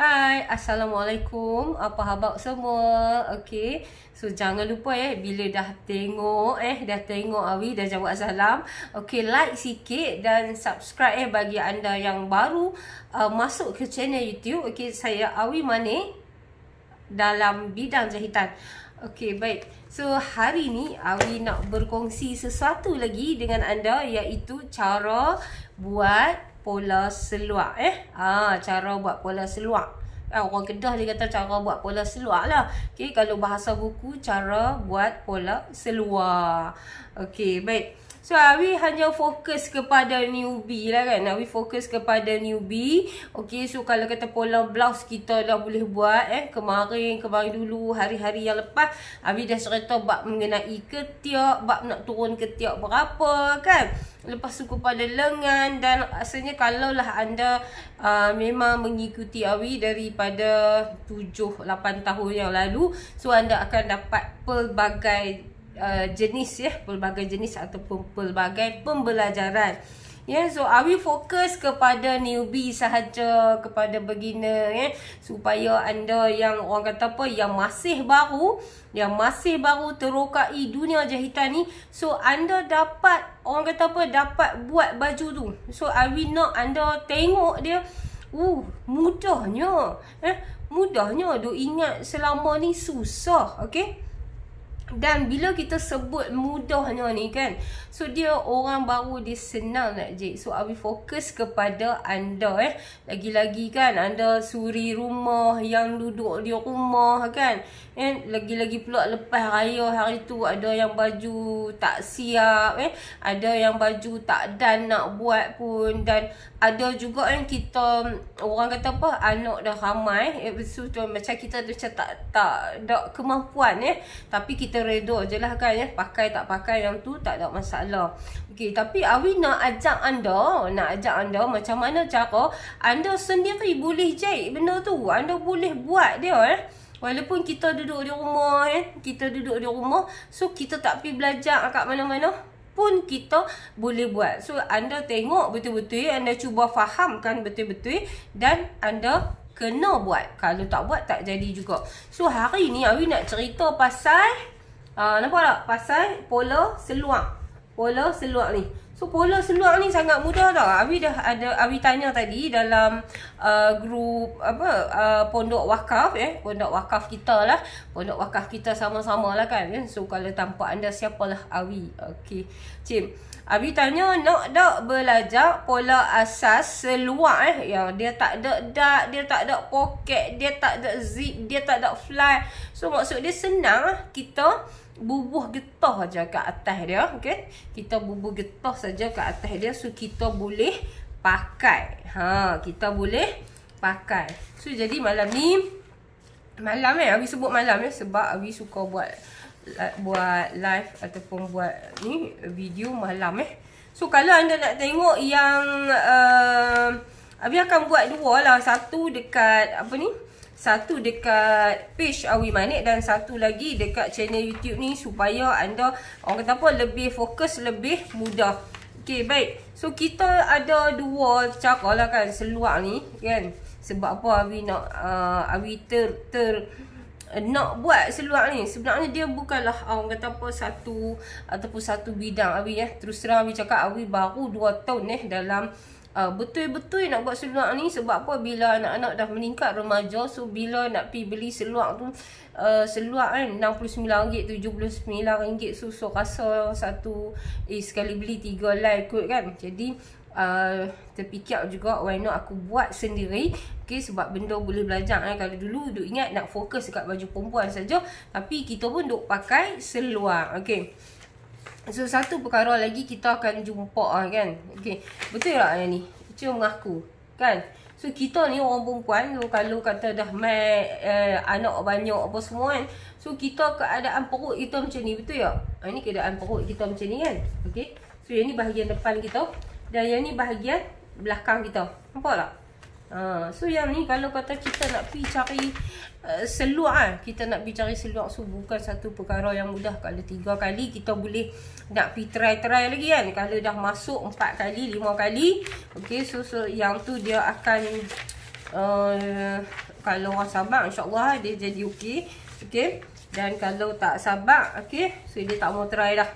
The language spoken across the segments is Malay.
Hai, Assalamualaikum. Apa khabar semua? Okey. So jangan lupa bila dah tengok Awi dah jawab salam. Okey, like sikit dan subscribe bagi anda yang baru masuk ke channel YouTube. Okey, saya Awi Manik dalam bidang jahitan. Okey, baik. So hari ni Awi nak berkongsi sesuatu lagi dengan anda, iaitu cara buat pola seluar. Cara buat pola seluar. Orang Kedah dia kata cara buat pola seluar lah. Okay, kalau bahasa buku, cara buat pola seluar. Okay, baik. So Awi hanya fokus kepada newbie lah kan. Awi fokus kepada newbie. Okay, so kalau kata pola blouse kita dah boleh buat kemarin dulu, hari-hari yang lepas Awi dah cerita bab mengenai ketiak, bab nak turun ketiak berapa kan. Lepas tu kepada lengan. Dan asalnya kalaulah anda memang mengikuti Awi daripada 7-8 tahun yang lalu, so anda akan dapat pelbagai pelbagai jenis ataupun pelbagai pembelajaran. So Awi fokus kepada newbie sahaja, kepada beginner supaya anda yang orang kata apa, yang masih baru terokai dunia jahitan ni, so anda dapat orang kata apa, dapat buat baju tu. So Awi nak anda tengok dia mudahnya duk ingat selama ni susah. Okey. Dan bila kita sebut mudahnya ni kan, so dia orang baru dia senang nak jahit. So Awi fokus kepada anda lagi-lagi kan, anda suri rumah yang duduk di rumah kan, lagi-lagi pula lepas raya hari tu ada yang baju tak siap, ada yang baju tak dan nak buat pun. Dan ada juga kita orang kata apa, anak dah ramai, so macam kita macam tak ada kemampuan tapi kita redha je lah kan, pakai tak pakai yang tu tak ada masalah. Okey, tapi Awi nak ajak anda macam mana cara anda sendiri boleh jahit benda tu. Anda boleh buat dia walaupun kita duduk di rumah, so kita tak pergi belajar kat mana-mana pun kita boleh buat. So anda tengok betul-betul, anda cuba fahamkan betul-betul, dan anda kena buat. Kalau tak buat tak jadi juga. So hari ni Awi nak cerita pasal nampak tak? Pasal pola seluar. Pola seluar ni. So pola seluar ni sangat mudah tau. Awi tanya tadi dalam grup pondok wakaf pondok wakaf kita lah. Pondok wakaf kita sama-sama lah kan. So kalau tanpa anda, siapalah Awi. Okey. Cik, Awi tanya nak tak belajar pola asas seluar yang dia tak ada dart, dia tak ada poket, dia tak ada zip, dia tak ada fly. So maksud dia senang kita bubuh getah aja ke atas dia. Okey, kita bubuh getah saja ke atas dia, so kita boleh pakai. Kita boleh pakai. So jadi malam ni, Awi sebut malam sebab Awi suka buat live ataupun buat ni video malam So kalau anda nak tengok yang Awi akan buat dua lah. Satu dekat satu dekat page Awi Manik dan satu lagi dekat channel YouTube ni, supaya anda orang kata apa, lebih fokus, lebih mudah. Okey, baik. So kita ada dua cara lah kan seluar ni kan. Sebab apa Awi nak Awi nak buat seluar ni. Sebenarnya dia bukanlah orang kata apa satu bidang Awi Terus terang Awi cakap, Awi baru 2 tahun dalam betul-betul nak buat seluar ni. Sebab apa, bila anak-anak dah meningkat remaja, so bila nak pergi beli seluar tu, seluar RM69, RM79, so rasa sekali beli 3 lai kot kan. Jadi terfikir juga, why not aku buat sendiri. Okay, sebab benda boleh belajar Kalau dulu duk ingat nak fokus dekat baju perempuan saja, tapi kita pun duk pakai seluar. Okay, so satu perkara lagi kita akan jumpa kan. Okay, betul tak yang ni? Cuma mengaku kan. So kita ni orang perempuan, so kalau kata dah anak banyak apa semua kan, so kita keadaan perut kita macam ni, betul tak? Ini keadaan perut kita macam ni kan. Okay, so yang ni bahagian depan kita, dan yang ni bahagian belakang kita. Nampak tak? So yang ni kalau kata kita nak pergi cari seluar kita nak pergi cari seluar, so bukan satu perkara yang mudah. Kalau 3 kali kita boleh nak pergi try lagi kan. Kalau dah masuk 4 kali 5 kali, okay, so yang tu dia akan Kalau orang sabar, insyaAllah dia jadi okey. Okay. Dan kalau tak sabar, okay, so dia tak mau try dah.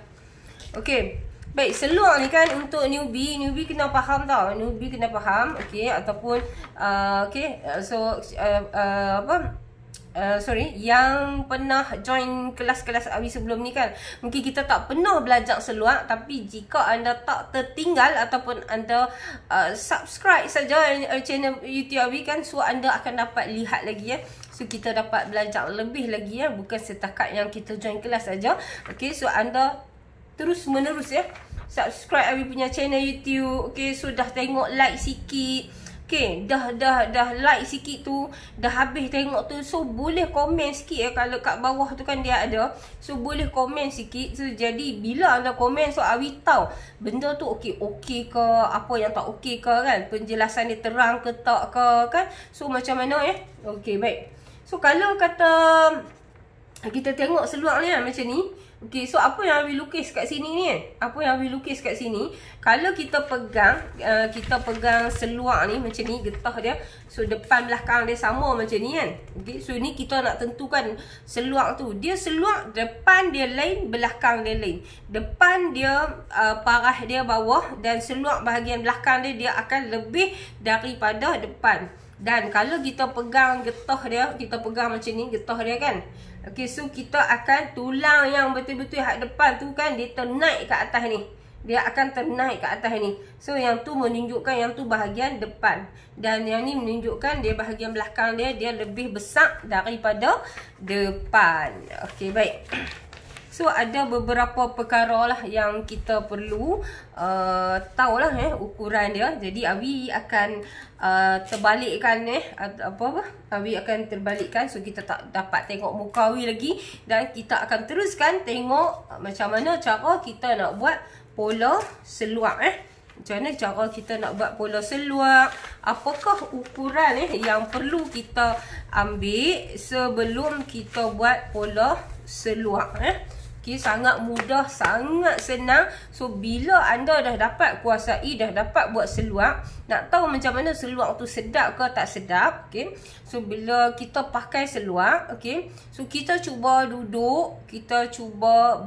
Okay. Baik, seluar ni kan untuk newbie kena faham tau. Newbie kena faham, okay, ataupun okay, so yang pernah join kelas-kelas Awi sebelum ni kan, mungkin kita tak pernah belajar seluar, tapi jika anda tak tertinggal ataupun anda subscribe saja channel YouTube Awi kan, so anda akan dapat lihat lagi ya. So kita dapat belajar lebih lagi ya, bukan setakat yang kita join kelas saja. Okay, so anda terus menerus ya subscribe Awi punya channel YouTube. Okay, so dah tengok like sikit. Okay, dah like sikit tu, dah habis tengok tu, so boleh komen sikit ya. Kalau kat bawah tu kan dia ada, so boleh komen sikit. So jadi bila anda komen, so Awi tahu benda tu okey ke, apa yang tak okey ke kan, penjelasan dia terang ke tak ke kan. So macam mana ya. Okey, baik. So kalau kata kita tengok seluar ni kan, macam ni. Okay, so apa yang Awi lukis kat sini ni kan? Apa yang Awi lukis kat sini, kalau kita pegang seluar ni macam ni, getah dia, so depan belakang dia sama macam ni kan. Okay, so ni kita nak tentukan seluar tu. Dia seluar depan dia lain, belakang dia lain. Depan dia parah dia bawah, dan seluar bahagian belakang dia akan lebih daripada depan. Dan kalau kita pegang getah dia, kita pegang macam ni getah dia kan. Okay, so kita akan tulang yang betul-betul hak depan tu kan, dia ternaik ke atas ni. Dia akan ternaik ke atas ni. So yang tu menunjukkan yang tu bahagian depan. Dan yang ni menunjukkan dia bahagian belakang dia lebih besar daripada depan. Okay, baik. So ada beberapa perkara lah yang kita perlu tahulah ukuran dia. Jadi Awi akan terbalikkan Awi akan terbalikkan, so kita tak dapat tengok muka Awi lagi, dan kita akan teruskan tengok macam mana cara kita nak buat pola seluar Macam mana cara kita nak buat pola seluar, apakah ukuran yang perlu kita ambil sebelum kita buat pola seluar Okay, sangat mudah, sangat senang. So bila anda dah dapat kuasai, dah dapat buat seluar, nak tahu macam mana seluar tu sedap ke tak sedap, okay. So bila kita pakai seluar, okay, so kita cuba duduk, kita cuba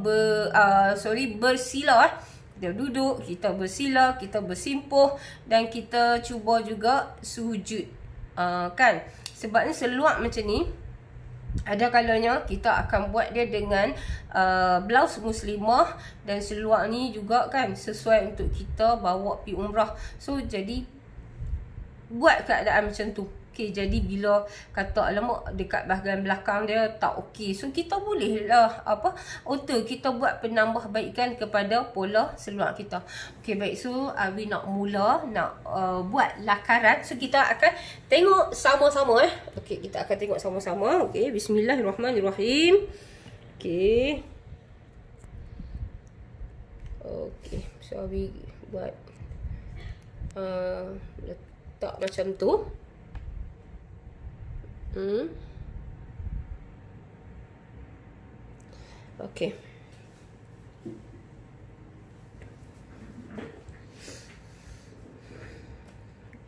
bersila. Kita duduk, kita bersila, kita bersimpuh, dan kita cuba juga sujud, kan. Sebab ni seluar macam ni, ada kalanya kita akan buat dia dengan blouse muslimah, dan seluar ni juga kan sesuai untuk kita bawa pergi umrah. So jadi buat keadaan macam tu. Okay, jadi bila kata alamak dekat bahagian belakang dia tak okey, so kita boleh lah kita buat penambahbaikan kepada pola seluar kita. Okay, baik. So Awi nak mula nak buat lakaran. So kita akan tengok sama-sama Okay, kita akan tengok sama-sama. Okay, bismillahirrahmanirrahim. Okay. Okay, so Awi buat letak macam tu. Okay.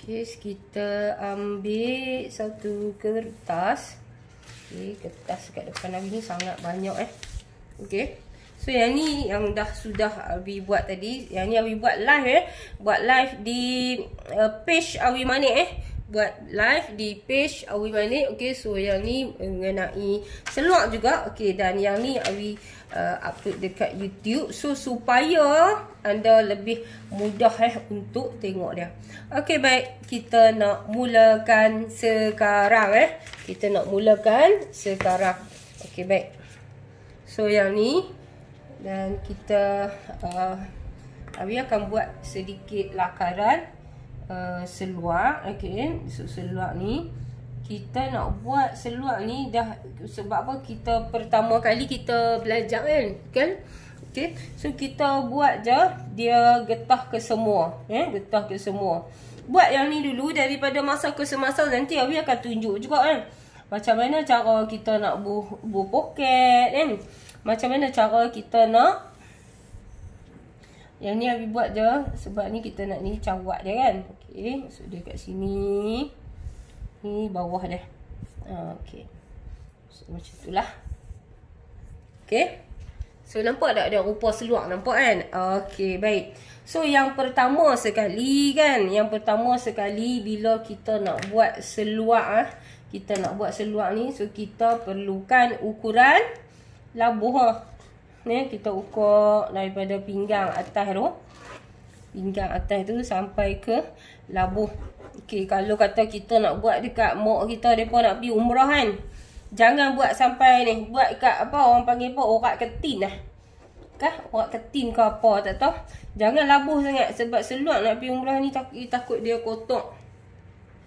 Okay, kita ambil satu kertas. Okay, kertas kat depan Awi ni sangat banyak Okay. So yang ni yang sudah Awi buat tadi. Yang ni Awi buat live buat live di page Awi Manik buat live di page Awi Manik. Okay, so yang ni mengenai seluar juga. Okay, dan yang ni Awi upload dekat YouTube, so supaya anda lebih mudah untuk tengok dia. Okay, baik. Kita nak mulakan sekarang Kita nak mulakan sekarang. Okay, baik. So yang ni, dan kita Awi akan buat sedikit lakaran seluar. Okay, so seluar ni kita nak buat seluar ni dah, sebab apa, kita pertama kali kita belajar kan. Okay, so kita buat je dia getah ke semua getah ke semua. Buat yang ni dulu, daripada masa ke semasa nanti Awi akan tunjuk juga macam mana cara kita nak buh poket macam mana cara kita nak. Yang ni Awi buat je sebab ni kita nak ni cawat dia kan. Okay, so dia kat sini. Ni bawah dia. Okey. So, macam itulah. Okey. So, nampak tak ada rupa seluar? Nampak kan? Okey, baik. So, yang pertama sekali kan. Yang pertama sekali bila kita nak buat seluar. Kita nak buat seluar ni. So, kita perlukan ukuran labuh. Ni, kita ukur daripada pinggang atas tu. Pinggang atas tu sampai ke labuh. Okey, kalau kata kita nak buat dekat mak kita, mereka nak pergi umrah kan. Jangan buat sampai ni. Buat kat apa orang panggil apa? Orat ketin lah. Kah? Orat ketin ke apa tak tahu. Jangan labuh sangat. Sebab seluar nak pergi umrah ni takut dia kotor.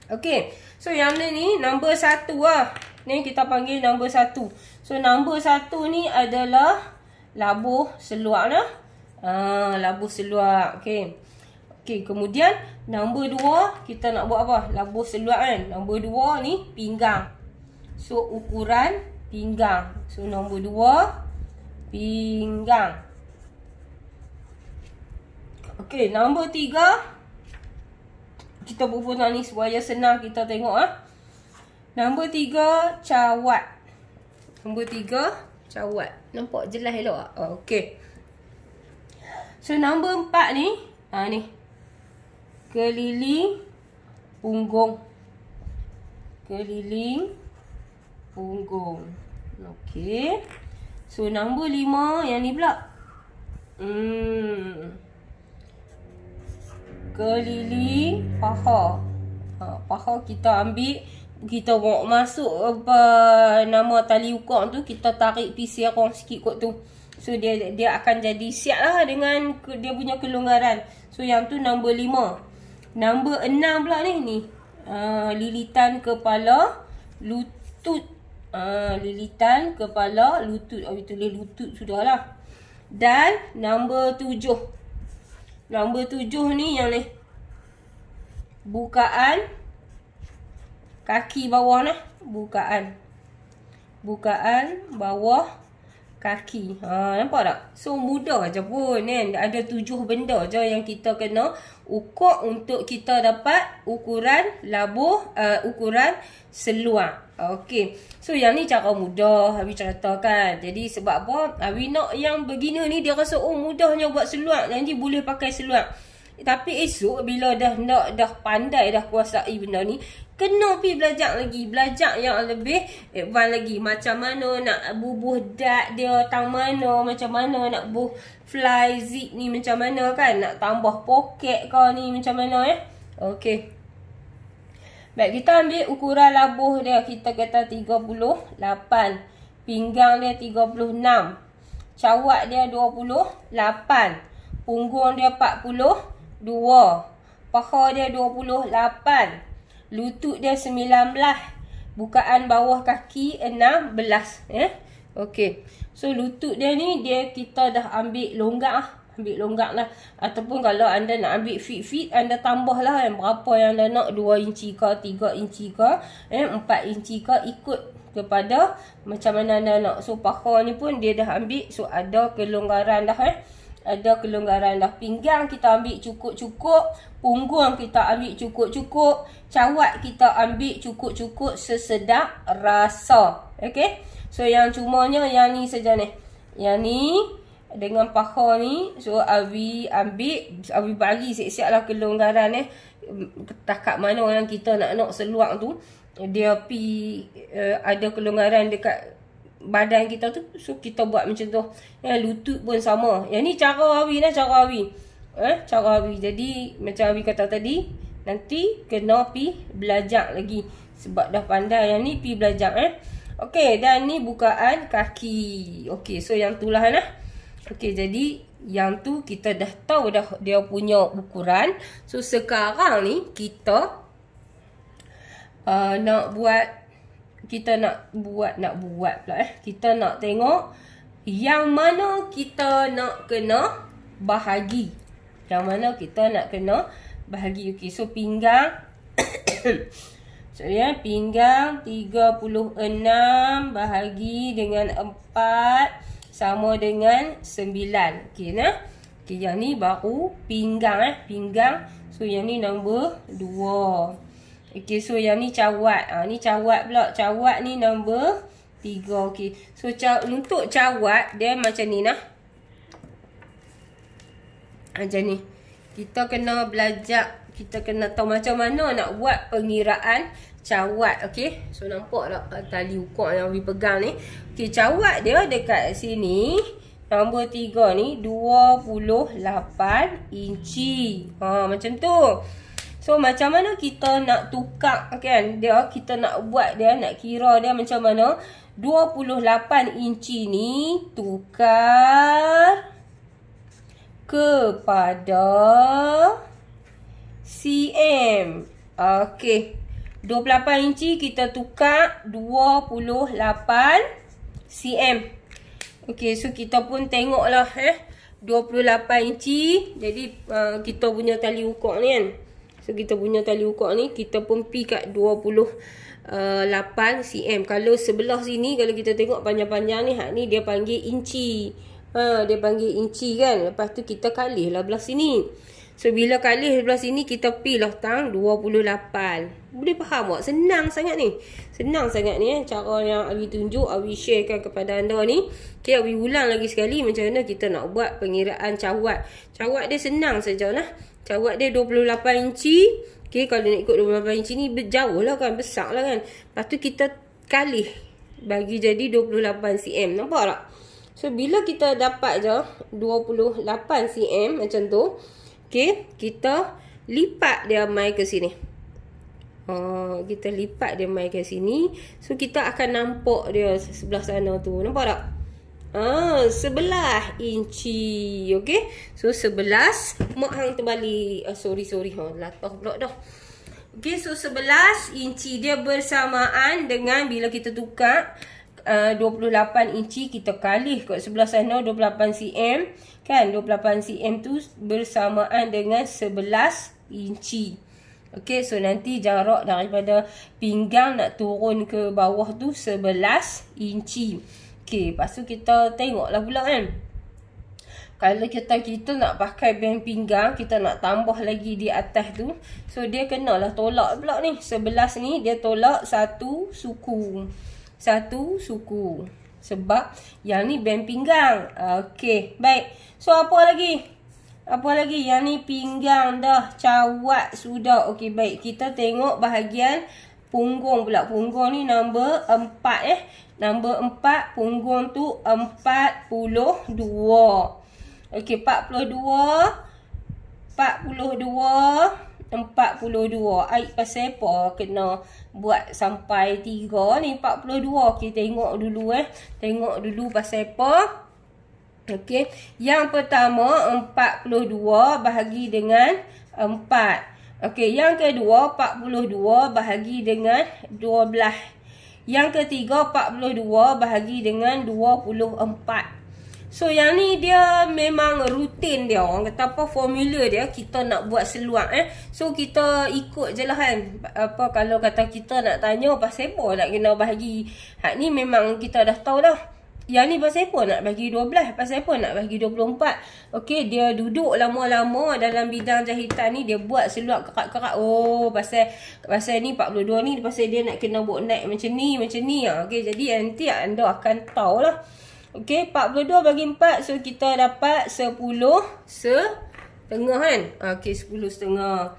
Okey. So yang ni nombor 1 lah. Ni kita panggil nombor 1. So nombor 1 ni adalah labuh seluar lah. Labuh seluar. Okey. Okey. Kemudian nombor 2 kita nak buat apa? Labuh seluar kan. Nombor 2 ni pinggang. So, ukuran pinggang. So, nombor 2, pinggang. Okey, nombor 3. Kita bubuh ni supaya senang kita tengok. Nombor 3, cawat. Nombor 3, cawat. Nampak jelas elok tak? Okey. So, nombor 4 ni. Ni. Keliling punggung. Keliling punggung. Okey. So, nombor 5 yang ni pula. Keliling paha. Paha kita ambil. Kita bawa masuk apa nama tali ukur tu. Kita tarik pisi serong sikit kot tu. So, dia akan jadi siap lah dengan dia punya kelonggaran. So, yang tu nombor 5. Nombor 6 pula ni. Lilitan kepala lutut. Lilitan kepala lutut. Tulis lutut sudahlah. Dan nombor 7. Nombor 7 ni yang ni. Bukaan kaki bawah nah. Bukaan bawah kaki. Nampak tak? So mudah je pun kan. Ada 7 benda je yang kita kena ukur untuk kita dapat ukuran labuh, ukuran seluar. Okey. So yang ni cara mudah Abi ceritakan. Jadi sebab apa? Abi nak yang beginner ni dia rasa mudahnya buat seluar. Jadi boleh pakai seluar. Tapi esok bila dah pandai dah kuasai benda ni, kena pergi belajar lagi. Belajar yang lebih advance lagi. Macam mana nak bubuh dart dia, tang mana, macam mana nak bubuh fly zip ni, macam mana kan. Nak tambah poket ke ni, macam mana Okey. Baik, kita ambil ukuran labuh dia. Kita kata 38. Pinggang dia 36. Cawat dia 28. Punggung dia 42. Paha dia 28. Lutut dia 19. Bukaan bawah kaki 16. Okey. So, lutut dia ni kita dah ambil longgak lah. Ambil longgak lah. Ataupun kalau anda nak ambil fit, anda tambah lah berapa yang anda nak. 2 inci ke, 3 inci ke, 4 inci ke. Ikut kepada macam mana anda nak. So, paha ni pun dia dah ambil. So, ada kelonggaran dah Ada kelonggaran dah. Pinggang kita ambil cukup-cukup. Punggung kita ambil cukup-cukup. Cawat kita ambil cukup-cukup sesedap rasa. Okey. So, yang cumanya yang ni saja ni. Yang ni dengan paha ni. So, Abi bagi siap-siap lah kelonggaran takat mana yang kita nak seluar tu. Dia ada kelonggaran dekat badan kita tu. So, kita buat macam tu. Lutut pun sama. Yang ni cara Abi lah. Cara Abi. Jadi, macam Abi kata tadi, nanti kena pi belajar lagi. Sebab dah pandai. Yang ni pi belajar. Okey, dan ni bukaan kaki. Okey, so yang tu lah Okey, jadi yang tu kita dah tahu dah dia punya ukuran. So, sekarang ni kita nak buat pula Kita nak tengok yang mana kita nak kena bahagi. Yang mana kita nak kena bahagi. Okey, so pinggang. So, pinggang 36 bahagi dengan 4 sama dengan 9. Okey, Okey, yang ni baru pinggang. Pinggang. So, yang ni nombor 2. Okey, so yang ni cawat. Ni cawat pula. Cawat ni nombor 3. Okey. So untuk cawat dia macam ni nah. Macam ni. Kita kena belajar, kita kena tahu macam mana nak buat pengiraan cawat. Okey. So nampak tak tali ukur yang we pegang ni. Okey, cawat dia dekat sini. Nombor 3 ni 28 inci. Macam tu. So macam mana kita nak tukar kan dia, kita nak buat dia, nak kira dia macam mana. 28 inci ni tukar kepada cm. Okey. 28 inci kita tukar 28 cm. Okey, so kita pun tengoklah 28 inci. Jadi kita punya tali ukur ni kan. So kita punya tali ukur ni kita pun pi kat 28 cm. Kalau sebelah sini kalau kita tengok panjang-panjang ni, hak ni dia panggil inci. Dia panggil inci kan. Lepas tu kita kalihlah belah sini. So bila kalih belah sini kita pi lah tang 28. Boleh faham tak? Senang sangat ni. Senang sangat ni cara yang Awi tunjuk, Awi sharekan kepada anda ni. Okay, Awi ulang lagi sekali macam mana kita nak buat pengiraan cawat. Cawat dia senang saja lah. Cawat dia 28 inci. Okay, kalau nak ikut 28 inci ni jauh lah kan, besar lah kan. Lepas tu kita kalih bagi jadi 28 cm. Nampak tak? So bila kita dapat je 28 cm macam tu, okay, kita lipat dia mai ke sini. Kita lipat dia mai ke sini. So kita akan nampak dia sebelah sana tu. Nampak tak? 11 inci. Okay. So 11. Mak hang terbalik. Sorry. Latah pula dah. Okay. So 11 inci dia bersamaan dengan bila kita tukar 28 inci kita kalih kat sebelah sana 28 cm. Kan 28 cm tu bersamaan dengan 11 inci. Okay, so nanti jarak daripada pinggang nak turun ke bawah tu 11 inci. Okay, lepas tu kita tengoklah pula kan. Kalau kita nak pakai band pinggang, kita nak tambah lagi di atas tu. So dia kenalah tolak pula ni. 11 ni dia tolak satu suku. Satu suku. Sebab yang ni band pinggang. Okay, baik. So apa lagi? Apa lagi? Yang ni pinggang dah, cawat sudah. Okey, baik. Kita tengok bahagian punggung pula. Punggung ni nombor 4 Nombor 4, punggung tu 42. Okey, 42. Aik pasal apa kena buat sampai 3 ni 42. Okey, tengok dulu Tengok dulu pasal apa. Okey, yang pertama 42 bahagi dengan 4. Okey, yang kedua 42 bahagi dengan 12. Yang ketiga 42 bahagi dengan 24. So yang ni dia memang rutin dia. Orang kata apa, formula dia kita nak buat seluar So kita ikut je lah kan. Apa kalau kata kita nak tanya pasal apa nak kena bahagi. Hak ni memang kita dah tahu dah. Yang ni pasal apa nak bagi 12? Pasal apa nak bagi 24? Okey, dia duduk lama-lama dalam bidang jahitan ni. Dia buat seluar kerat-kerat. Oh, pasal ni 42 ni. Pasal dia nak kena buat naik macam ni. Okey, jadi nanti anda akan tahu lah. Okey, 42 bagi 4. So, kita dapat 10 setengah kan? Okey, 10 setengah.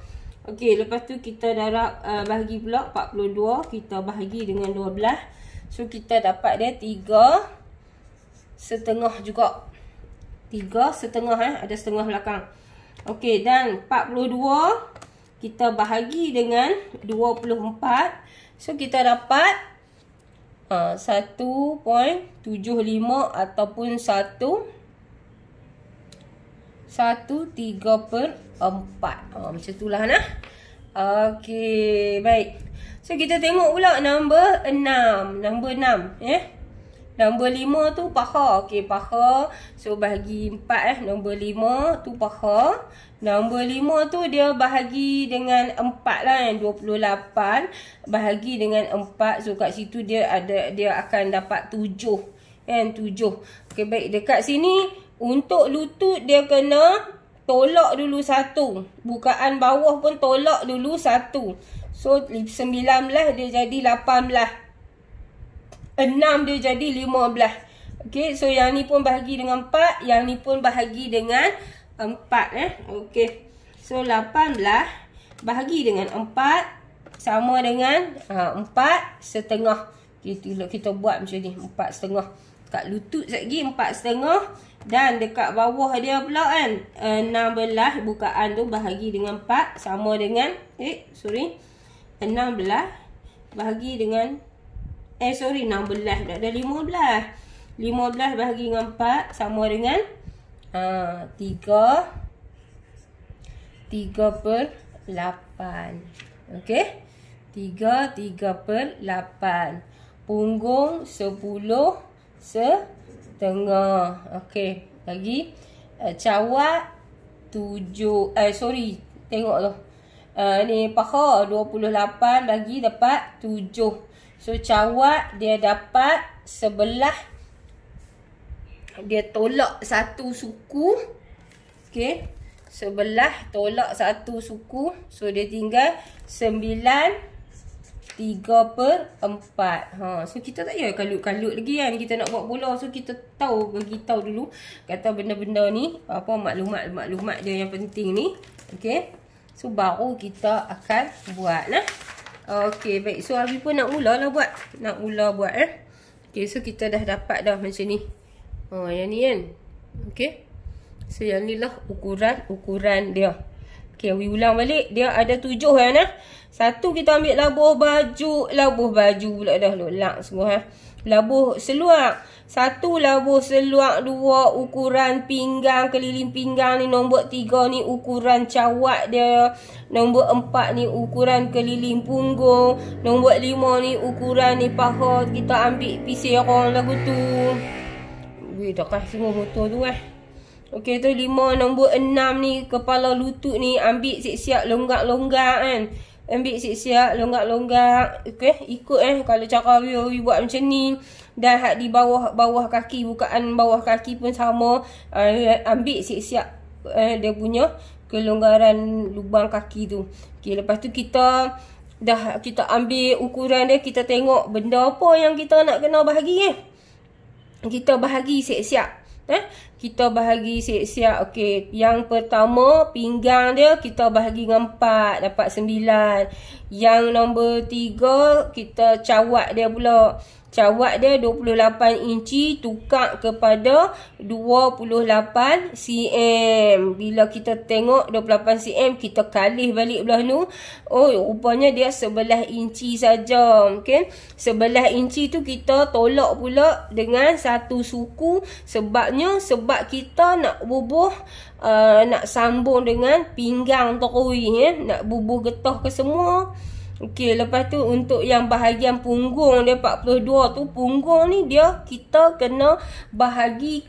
Okey, lepas tu kita darab bahagi pula 42. Kita bahagi dengan 12. So, kita dapat dia 3 setengah juga. 3 setengah ada setengah belakang. Okey, dan 42 kita bahagi dengan 24. So kita dapat 1.75 ataupun 1/3/4. Macam itulah nah. Okey, baik. So kita tengok pula nombor 6. Nombor 6 Nombor 5 tu paha. Okey, paha. So bahagi 4 Nombor 5 tu paha. Nombor 5 tu dia bahagi dengan 4 lah 28 bahagi dengan 4. So kat situ dia akan dapat 7 kan, 7. Okey, baik. Dekat sini untuk lutut dia kena tolak dulu 1. Bukaan bawah pun tolak dulu 1. So So 19 dia jadi 18. 6 dia jadi 15. Okey, so yang ni pun bahagi dengan 4, yang ni pun bahagi dengan 4 Okey. So 18 bahagi dengan 4 sama dengan 4 setengah. Kita buat macam ni, 4 setengah. Kat lutut lagi 4 setengah. Dan dekat bawah dia pula kan 16 bukaan tu bahagi dengan 4 sama dengan 16 bahagi dengan 16 dah ada 15 bahagi dengan 4 sama dengan 3 per 8. Okey, 3/8. Punggung 10 setengah. Okey, lagi cawat 7 tengok tu. Ni paha 28 bagi dapat 7. So cawat dia dapat sebelah, dia tolak satu suku. Okey, sebelah tolak satu suku. So dia tinggal 9/3/4. So kita tak payah kalut-kalut lagi kan. Kita nak buat bola. So kita bagi tahu dulu kata benda-benda ni, apa maklumat dia yang penting ni. Okey, so baru kita akan buat lah. Okey, baik. So Abi pun nak mula buat. Okey, so kita dah dapat dah macam ni. Yang ni kan. Okey, so yang ni lah ukuran dia. Okey, Abi ulang balik. Dia ada 7 kan. Satu kita ambil labuh baju pula dah lolak semua labuh seluar. 1 labuh seluar, 2 ukuran pinggang, keliling pinggang ni. Nombor 3 ni ukuran cawat dia. Nombor 4 ni ukuran keliling punggung. Nombor 5 ni ukuran ni paha. Kita ambil pisau orang lagu tu. Dah kasih semua motor tu Okey, tu 5. Nombor 6 ni kepala lutut ni. Ambil siap-siap longgak-longgak kan. Ambil siap-siap longgak-longgak. Okey, ikut kalau cara Abi buat macam ni. Dan hak di bawah kaki, bukaan bawah kaki pun sama. Ambil siap-siap dia punya kelonggaran lubang kaki tu. Okey, lepas tu kita ambil ukuran dia. Kita tengok benda apa yang kita nak kena bahagi kita bahagi siap-siap. Kita bahagi siap-siap. Okey, yang pertama pinggang dia kita bahagi dengan 4 dapat 9. Yang nombor 3 kita cawat dia pula. Cawat dia 28 inci tukar kepada 28 cm. Bila kita tengok 28 cm, kita kalih balik belah tu. Oh, rupanya dia 11 inci saja. Okey, 11 inci tu kita tolak pula dengan satu suku. Sebab kita nak bubuh, nak sambung dengan pinggang terui. Nak bubuh getah ke semua. Okey, lepas tu untuk yang bahagian punggung dia 42 tu, punggung ni dia kita kena bahagi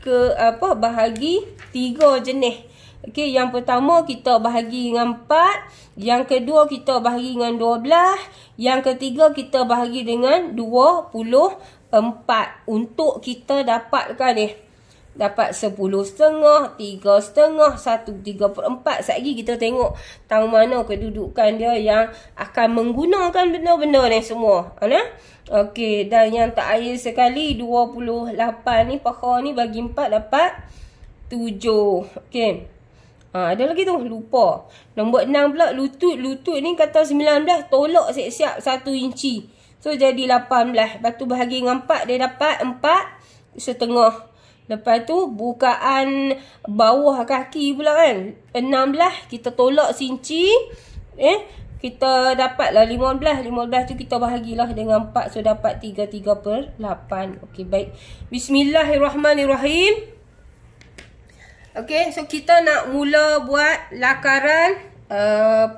bahagi 3 jenis. Okey, yang pertama kita bahagi dengan 4, yang kedua kita bahagi dengan 12, yang ketiga kita bahagi dengan 24 untuk kita dapatkan ni. Dapat 10,5, 3,5, 1/3/4. Sekejap kita tengok tang mana kedudukan dia yang akan menggunakan benda-benda ni semua. Okey, dan yang terakhir sekali 28 ni paha ni bagi 4 dapat 7. Okey. Ada lagi tu lupa. Nombor 6 pula lutut ni kata 19 tolak siap-siap 1 inci. So jadi 18. Lepas tu bahagi dengan 4 dia dapat 4,5. Lepas tu bukaan bawah kaki pula kan. 16 kita tolak sinci. Kita dapatlah 15. 15 tu kita bahagilah dengan 4. So dapat 3/8. Okey, baik. Bismillahirrahmanirrahim. Okey, so kita nak mula buat lakaran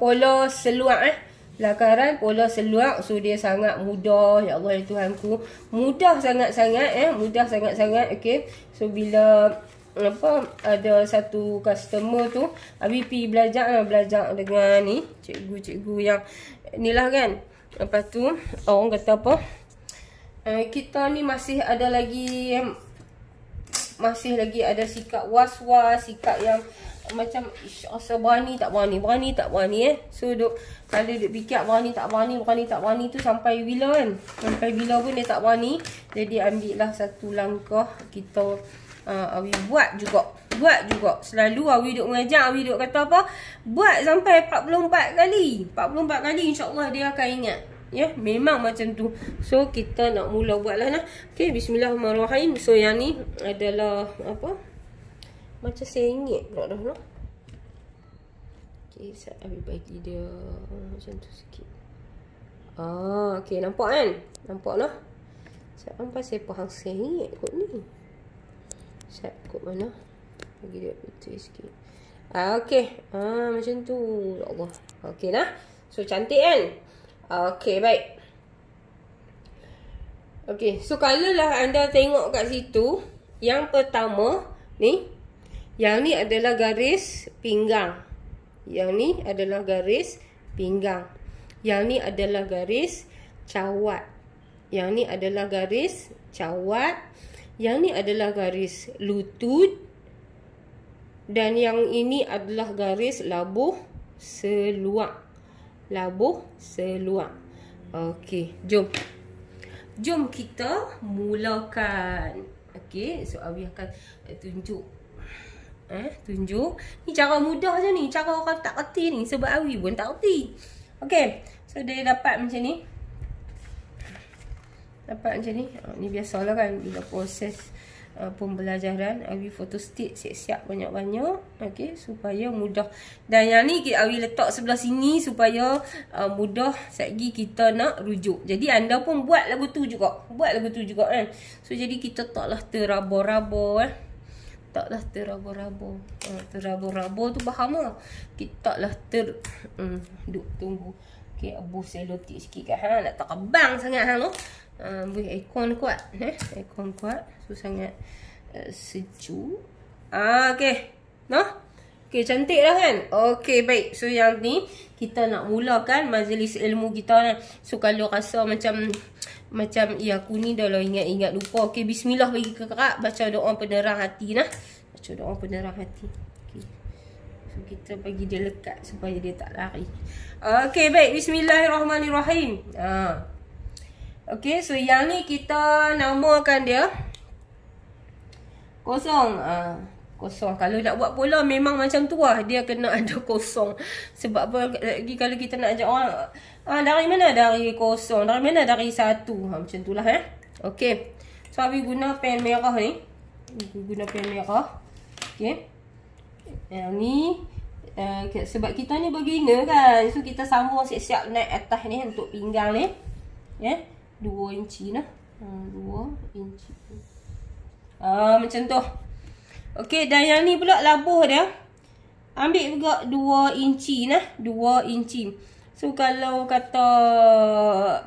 pola seluar lakaran pola seluar. So dia sangat mudah. Ya Allah ya Tuhanku, mudah sangat-sangat mudah sangat-sangat. Okey, so bila ada satu customer tu, Abi pergi belajar dengan ni cikgu-cikgu yang ni lah kan. Lepas tu orang kata apa, kita ni masih lagi ada sikap was-was, sikap yang macam rasa berani tak berani So kalau duk fikir berani tak berani tu sampai bila kan. Sampai bila pun dia tak berani. Jadi ambil lah satu langkah kita Awi buat juga. Selalu Awi duk mengajar, Awi duk kata apa? Buat sampai 44 kali. 44 kali insya-Allah dia akan ingat. Ya, memang macam tu. So kita nak mula buat lah nah. Okey, bismillahirrahmanirrahim. So yang ni adalah apa? Macam sengit pula dah no. Okey, saya Awi bagi dia macam tu sikit. Okey, nampak kan? Nampak lah. Sampai saya faham sengit kot ni. Set kot mana? Bagi dia putih sikit. Okey. Macam tu. Ya Allah. Okey dah. So cantik kan? Okey, baik. Okey, so kalau lah anda tengok kat situ, yang pertama ni, yang ni adalah garis pinggang. Yang ni adalah garis pinggang. Yang ni adalah garis cawat. Yang ni adalah garis cawat. Yang ni adalah garis lutut. Dan yang ini adalah garis labuh seluar. Labuh seluar. Okey, jom. Jom kita mulakan. Okey, so Awi akan tunjuk. Tunjuk. Ni cara mudah je ni. Cara orang tak kerti ni. Sebab Awi pun tak kerti. Okey, so dia dapat macam ni. Dapat macam ni. Ni biasalah kan bila proses pembelajaran. Awi photostat siap-siap banyak-banyak. Okey, supaya mudah. Dan yang ni Awi letak sebelah sini supaya mudah sekali kita nak rujuk. Jadi anda pun buat lagu tu juga. Kan. So jadi kita taklah terabur-rabur. Taklah terabur-rabur. Terabur-rabur tu faham lah. Kita taklah duk tunggu. Okey, abu selotik sikit kan. Nak terbang sangat tu. Boleh aircon kuat. Aircon kuat. So sangat sejuk. Okey. No? Okey, cantik dah kan? Okey, baik. So yang ni kita nak mulakan majlis ilmu kita kan. So kalau rasa macam aku ni dah lah ingat-ingat lupa. Okey, bismillah bagi kakak baca doa penerang hati nah. Baca doa penerang hati. Okey. So kita bagi dia lekat supaya dia tak lari. Okey, baik. Bismillahirrahmanirrahim. Okey, so yang ni kita namakan dia kosong. Kosong. Kalau nak buat pola memang macam tu lah. Dia kena ada kosong. Sebab apa? Lagi kalau kita nak ajak orang, dari mana? Dari kosong. Dari mana? Dari satu. Macam tu lah Okey. So Abi guna pen merah ni. Guna pen merah. Okey. Yang ni sebab kita ni beginner kan. So kita sambung siap-siap naik atas ni untuk pinggang ni. 2 inci nah. 2 inci. Macam tu. Okey, dan yang ni pula labuh dia. Ambil juga 2 inci nah. 2 inci. So kalau kata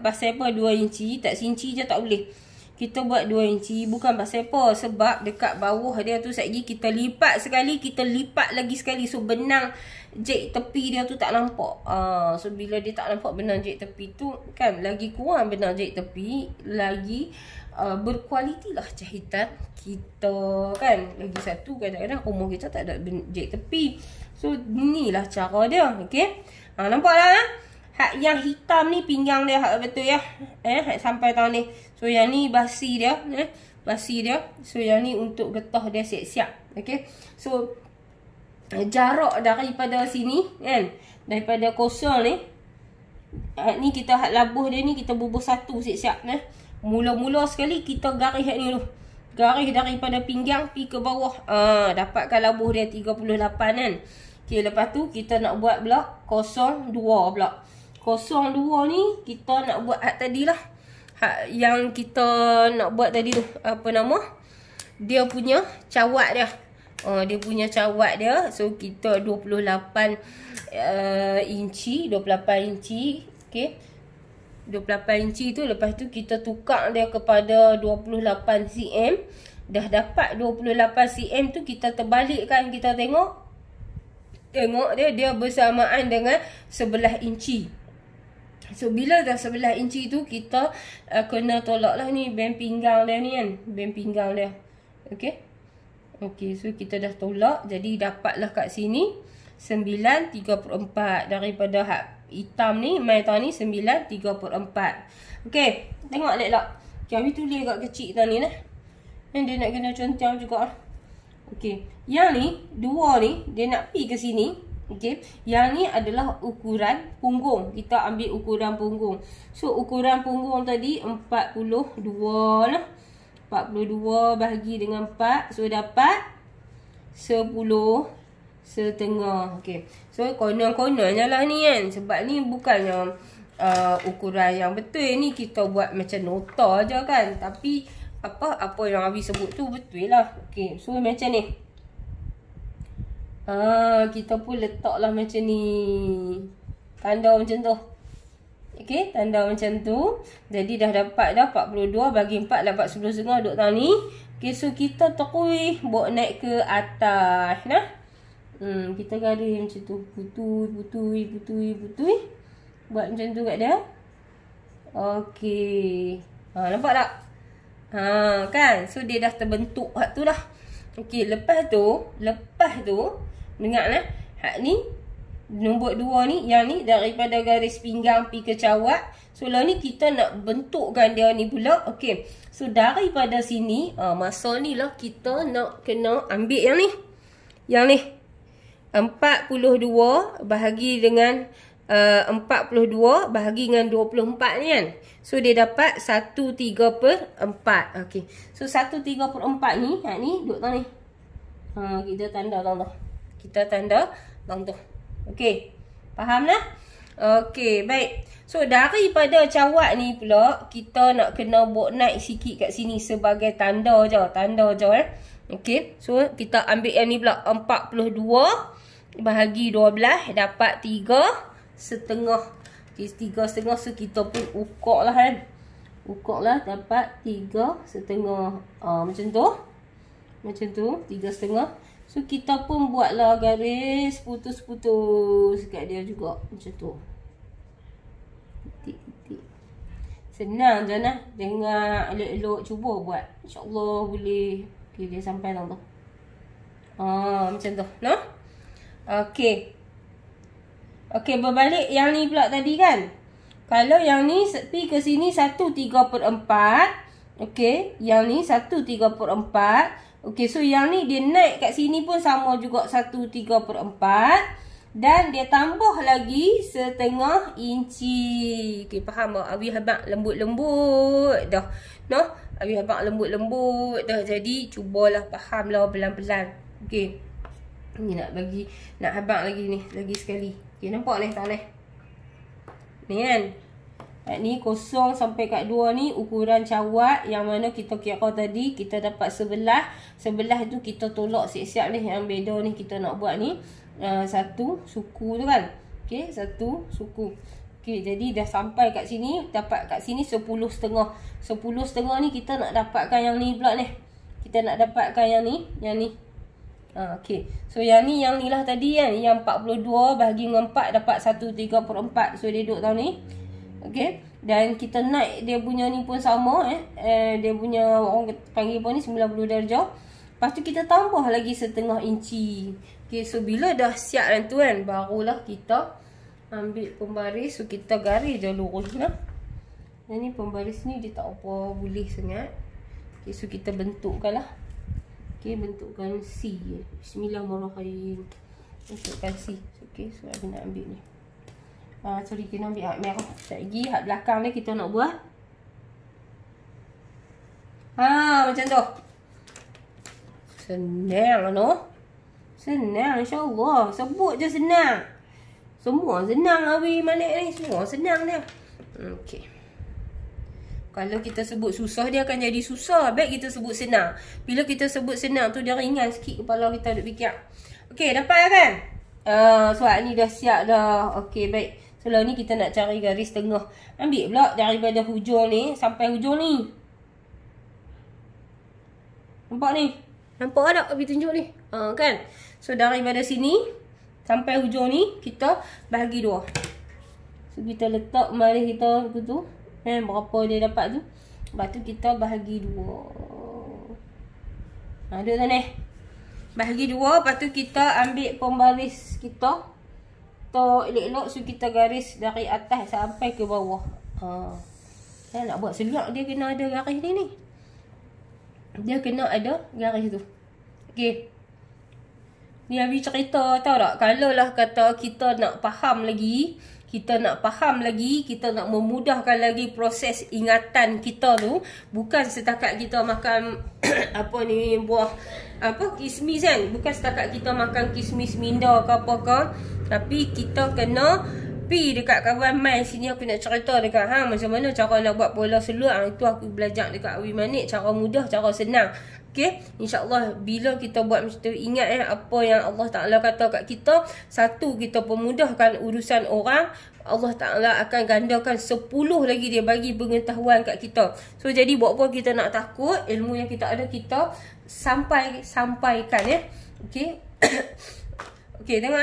pasal apa 2 inci, tak sinci je tak boleh. Kita buat 2 inci bukan pasal apa. Sebab dekat bawah dia tu sekali kita lipat sekali, kita lipat lagi sekali. So benang jahit tepi dia tu tak nampak. So bila dia tak nampak benang jahit tepi tu kan, lagi kurang benang jahit tepi, lagi berkualiti lah jahitan kita kan. Lagi satu kadang-kadang rumah kita tak ada jahit tepi. So inilah cara dia. Okey, nampak lah hak yang hitam ni pinggang dia hak betul ya. Hak sampai tahun ni. So yang ni basi dia, basi dia. So yang ni untuk getah dia siap-siap. Okey. So jarak daripada sini kan, daripada kosong ni, ni kita hak labuh dia ni kita bubuh satu siap-siap Mula-mula sekali kita garis hak ni dulu. Garis daripada pinggang pi ke bawah. Dapatkan labuh dia 38 kan. Okey, lepas tu kita nak buat pula 02 pula. 02 ni kita nak buat hak tadilah. Hak yang kita nak buat tadi tu, apa nama? Dia punya cawat dia. Dia punya cawat dia. So kita 28 inci, 28 inci. Okey. 28 inci tu, lepas tu kita tukar dia kepada 28 cm. Dah dapat 28 cm tu kita terbalikkan, kita tengok. Tengok dia bersamaan dengan 11 inci. So bila dah 11 inci tu kita kena tolak lah ni band pinggang dia ni kan. Band pinggang dia. Okey. Okey, so kita dah tolak. Jadi dapatlah kat sini 9/34. Daripada hak hitam ni, mai tahu ni 9/34. Okey, tengok elok. Okey, Abi tulis kat kecil tadi ni. Dia nak kena contang juga. Okey, yang ni, dua ni, dia nak pi ke sini. Okey, yang ni adalah ukuran punggung. Kita ambil ukuran punggung. So, ukuran punggung tadi 42 lah. 42 bahagi dengan 4. So, dapat 10,5. Okey, so konon-kononnya lah ni kan. Sebab ni bukannya ukuran yang betul. Ni kita buat macam nota je kan. Tapi apa yang Abi sebut tu betul lah. Okey, so macam ni. Kita pun letaklah macam ni. Tanda macam tu. Okey, tanda macam tu. Jadi dah dapat dah 42 bagi 4 dapat 10,5 duduk tahun ni. Okey, so kita terkuih bawa naik ke atas nah. Kita garis macam tu. Putui. Buat macam tu kat dia. Okey. Nampak tak? Kan? So dia dah terbentuk hak tu dah. Okey, lepas tu dengar lah. Hak ni nombor 2 ni, yang ni daripada garis pinggang pi ke cawat. So lah ni kita nak bentukkan dia ni pula. Okey. So daripada sini, masa ni lah kita nak kena ambil yang ni. Yang ni. 42 bahagi dengan 42 bahagi dengan 24 ni kan. So dia dapat 1/3/4. Okey. So 1/3/4 ni, hak ni duduk tang ni. Kita tanda tang tu. Kita tanda tang tu. Okey. Faham dah? Okey, baik. So daripada cawat ni pula kita nak kena bawa naik sikit kat sini sebagai tanda je. Okey. So kita ambil yang ni pula 42 bahagi 12 dapat 3,5. Okay, 3,5. So kita pun ukur lah kan. Ukur lah dapat 3,5. Macam tu. Macam tu 3,5. So kita pun buatlah garis putus-putus kat dia juga. Macam tu. Titik-titik. Senang je lah. Dengar elok-elok cuba buat. InsyaAllah boleh. Okay, dia sampai lah tu. Macam tu. No? Okay. Okay, berbalik yang ni pula tadi kan. Kalau yang ni pi ke sini 1/3/4. Okay. Yang ni 1/3/4. Okay, so yang ni dia naik kat sini pun sama juga 1/3/4. Dan dia tambah lagi 1/2 inci. Okay, faham tak? Abi habaq lembut-lembut dah. No? Abi habaq lembut-lembut dah. Jadi, cubalah fahamlah pelan-pelan. Okay. Ni nak habaq lagi ni. Lagi sekali. Okay, nampak ni tak boleh. Ni kan. Ni 0 sampai kat 2 ni ukuran cawat yang mana kita kira tadi. Kita dapat 11. 11 tu kita tolak siap-siap ni. Yang beda ni kita nak buat ni. Satu suku tu kan. Okay, satu suku. Okay, jadi dah sampai kat sini. Dapat kat sini 10,5. 10,5 ni kita nak dapatkan yang ni pula ni. Kita nak dapatkan yang ni. Yang ni. Okay. So yang ni lah tadi kan. Yang 42 bahagi dengan 4 dapat 1/3/4. So dia duduk tahun ni. Okay. Dan kita naik dia punya ni pun sama. Dia punya orang panggil pun ni 90 darjah. Lepas tu kita tambah lagi 1/2 inci. Okay. So bila dah siap dan tu kan. Barulah kita ambil pembaris. So kita garis je lurus lah. Dan ni pembaris ni dia tak apa boleh sangat. Okay. So kita bentukkan lah. Okay, bentukkan C. Bismillahirrahmanirrahim. Bentukkan C. Okay, so aku nak ambil ni. Sorry, kena ambil hak merah. Sekejap lagi, hak belakang ni kita nak buat. Macam tu. Senang lah no. Senang, insyaAllah. Sebut je senang. Semua senang Abi Malik ni. Semua senang dia. Okay. Kalau kita sebut susah, dia akan jadi susah. Baik kita sebut senang. Bila kita sebut senang tu, dia ringan sikit kepala kita duk fikir. Okey, dapat kan? Soal ni dah siap dah. Okey, baik. So, ni kita nak cari garis tengah. Ambil pula daripada hujung ni sampai hujung ni. Nampak ni? Nampak tak? Abi tunjuk ni. Kan? So, daripada sini sampai hujung ni, kita bahagi 2. So, kita letak maris kita tu. Berapa dia dapat tu. Lepas tu kita bahagi 2. Ada tak ni? Bahagi 2. Lepas tu kita ambil pembaris kita. Tok elok-elok. So kita garis dari atas sampai ke bawah. Saya nak buat seluar, dia kena ada garis ni. Dia kena ada garis tu. Okey. Ni Abi cerita, tahu tak? Kalau lah kata kita nak faham lagi, kita nak memudahkan lagi proses ingatan kita tu, bukan setakat kita makan kismis kan, bukan setakat kita makan kismis minda ke apa ke, tapi kita kena pi dekat kawan mai sini. Aku nak cerita dekat macam mana cara nak buat pola seluar. Itu aku belajar dekat Abi Manik, cara mudah, cara senang. Okey, insya-Allah bila kita buat macam tu, ingat apa yang Allah Taala kata kat kita. Satu, kita pemudahkan urusan orang, Allah Taala akan gandakan 10 lagi dia bagi pengetahuan kat kita. So jadi buat apa kita nak takut, ilmu yang kita ada kita sampaikan Okey. Okey, tengok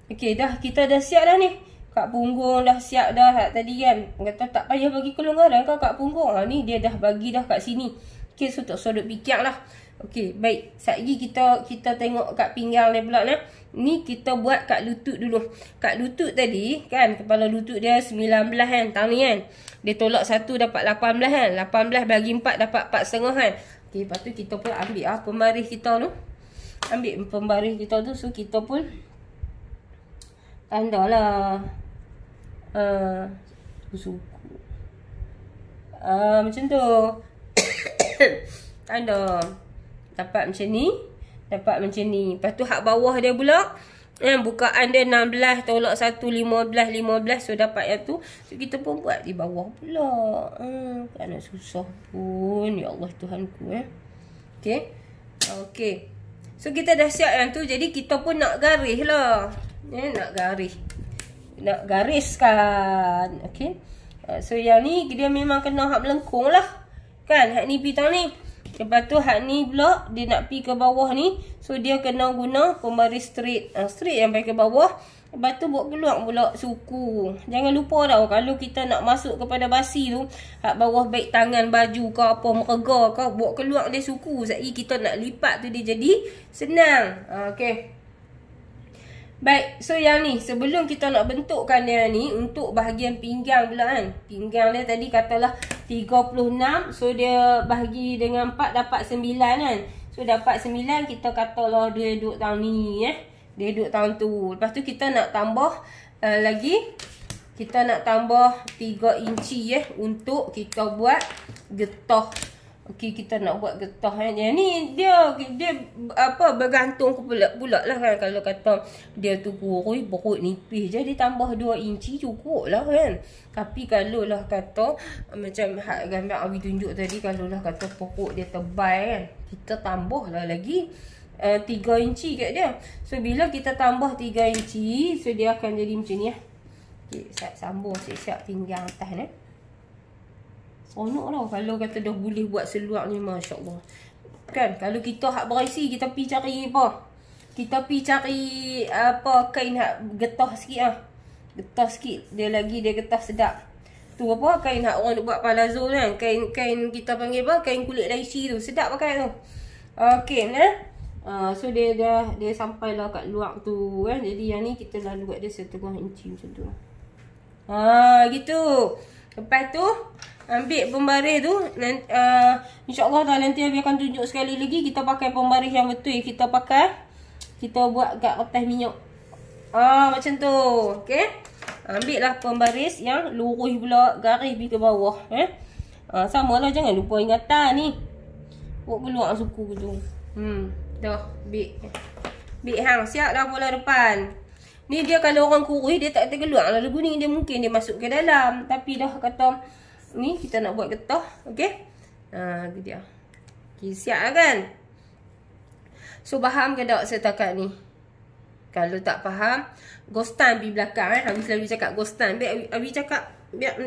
Okey, kita dah siap dah ni. Kat punggung dah siap dah tadi kan. Kata tak payah bagi kelonggaran kau kat punggung. Ni dia dah bagi dah kat sini. Okey, so tak sodok fikir lah. Okey, baik. Sekejap kita tengok kat pinggang ni pula Ni kita buat kat lutut dulu. Kat lutut tadi kan, kepala lutut dia 19 kan, tang ni kan. Dia tolak 1 dapat 18 kan. 18 bagi 4 dapat 4,5 kan. Okey, lepas tu kita pun ambil pembaris kita tu. Ambil pembaris kita tu. So kita pun tanda lah suku. Macam tu. Tanda. Dapat macam ni. Lepas tu hak bawah dia pula, bukaan dia 16 tolak 1 15. So dapat yang tu. So kita pun buat di bawah pula. Tak nak susah pun. Ya Allah Tuhanku Okey. So kita dah siap yang tu. Jadi kita pun nak garis lah. Nak gariskan. Okey. So yang ni dia memang kena hak melengkung lah. Kan hak ni pitang ni. Lepas tu hak ni pula dia nak pi ke bawah ni. So dia kena guna pembaris straight. Straight yang sampai ke bawah. Lepas tu buat keluar pula suku. Jangan lupa tau, kalau kita nak masuk kepada basi tu, hak bawah baik tangan baju ke apa, merega ke, buat keluar dia suku. Sekali kita nak lipat tu dia jadi senang. Okey. Baik, so yang ni sebelum kita nak bentukkan dia ni, untuk bahagian pinggang pula kan. Pinggang dia tadi katalah 36. So dia bahagi dengan 4 dapat 9 kan. So dapat 9, kita katalah dia duduk tahun ni Dia duduk tahun tu. Lepas tu kita nak tambah lagi. Kita nak tambah 3 inci untuk kita buat getah. Okey, kita nak buat getah Yang ni dia bergantung pula lah kan. Kalau kata dia tu kurus perut nipis je, dia tambah 2 inci cukup lah kan. Tapi kalau lah kata macam gambar Abi tunjuk tadi, kalau lah kata perut dia tebal kan, kita tambah lah lagi 3 inci kat dia. So bila kita tambah 3 inci, so dia akan jadi macam ni Okey, sambung siap-siap pinggang atas Seronok lah kalau kata dah boleh buat seluar ni, Masya Allah. Kan, kalau kita hak berisi, kita pi cari apa? Kita pi cari kain hak getah sikit Getah sikit. Dia getah sedap. Tu apa? Kain hak orang buat palazzo kan. Kain kita panggil apa? Kain kulit laisi tu. Sedap pakai tu. Okey, so dia sampai lah kat luar tu kan. Jadi yang ni kita lalu buat dia 1/2 inci macam tu. Gitu. Lepas tu ambil pembaris tu, insya-Allah nanti Abi akan tunjuk sekali lagi kita pakai pembaris yang betul. Kita buat kat kertas minyak. Macam tu. Okey. Ambil lah pembaris yang lurus pula, garis pergi ke bawah samalah, jangan lupa ingatan ni. Buat keluar suku tu. Dah bik siap dah bola depan. Ni dia kalau orang kurus dia tak terkeluar lah lagu ni, dia mungkin dia masuk ke dalam. Tapi dah kata ni kita nak buat getah. Okey. Tu dia. Okey, siap kan? So faham ke tak setakat ni? Kalau tak faham, ghostan pergi belakang Habis selalu cakap ghostan. Biar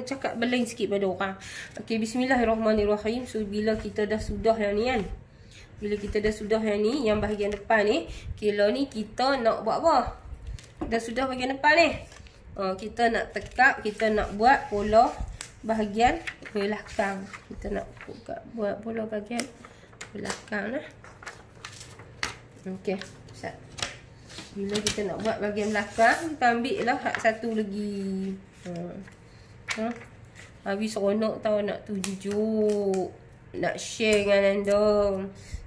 cakap belain sikit pada orang. Okey, bismillahirrahmanirrahim. So bila kita dah sudah yang ni kan. Bila kita dah sudah yang ni, yang bahagian depan ni, kilo ni kita nak buat apa? Dah sudah bahagian depan ni. Kita nak tekap, kita nak buat pola bahagian belakang. Kita nak buat pola bahagian belakang Okey, Ustaz. Bila kita nak buat bahagian belakang, kita ambil lah satu lagi. Habis seronok tau nak tunjuk, nak share dengan anda.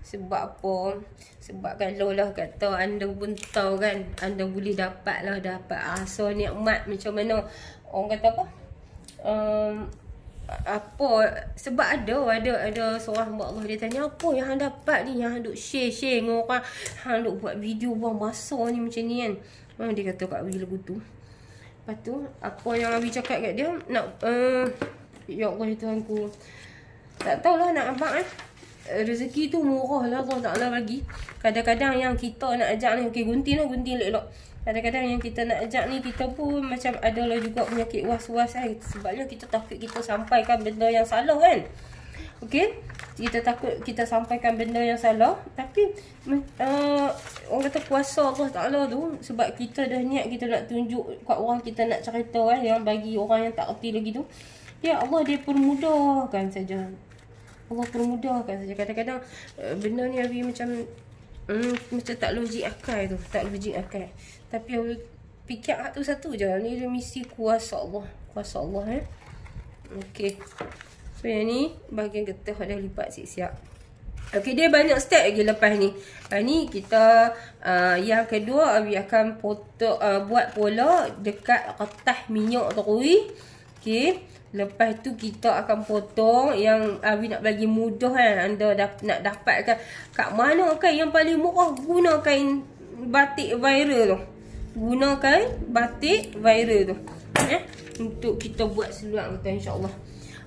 Sebab apa? Sebab kalau lah kata anda pun tahu kan, anda boleh dapat rasa nikmat macam mana. Orang kata apa? Sebab ada seorang hamba Allah, dia tanya, apa yang hang dapat ni, yang hang duk share dengan orang, hang duk buat video buang masa ni macam ni kan. Dia kata kat Abi lagu tu. Lepas tu apa yang Abi cakap kat dia, nak ya Allah Tuhanku, tak tahulah nak apa rezeki tu murah lah Allah Ta'ala bagi. Kadang-kadang yang kita nak ajak ni, okey gunting elok-elok. Kadang-kadang yang kita nak ajak ni, kita pun macam adalah juga penyakit was-was kan. Sebabnya kita takut kita sampaikan benda yang salah kan. Okey, kita takut kita sampaikan benda yang salah. Tapi orang kata kuasa Allah Ta'ala tu, sebab kita dah niat kita nak tunjuk kat orang, kita nak cerita kan, yang bagi orang yang tak erti lagi tu, ya Allah dia permudahkan saja. Allah permudahkan saja. Kadang-kadang benda ni Abi macam tak logik akal tu, tak logik akal. Tapi Abi fikir satu je, ni dia misi kuasa Allah. Kuasa Allah Okey. So yang ni bahagian getah dah lipat siap-siap. Okey, dia banyak step lagi lepas ni. Ni kita yang kedua Abi akan buat pola dekat kertas minyak terui. Okey. Lepas tu kita akan potong yang Abi nak bagi mudah kan. Anda nak dapatkan kat mana kain yang paling murah, guna kain batik viral tu. Guna kain batik viral tu. Untuk kita buat seluar kita insya-Allah.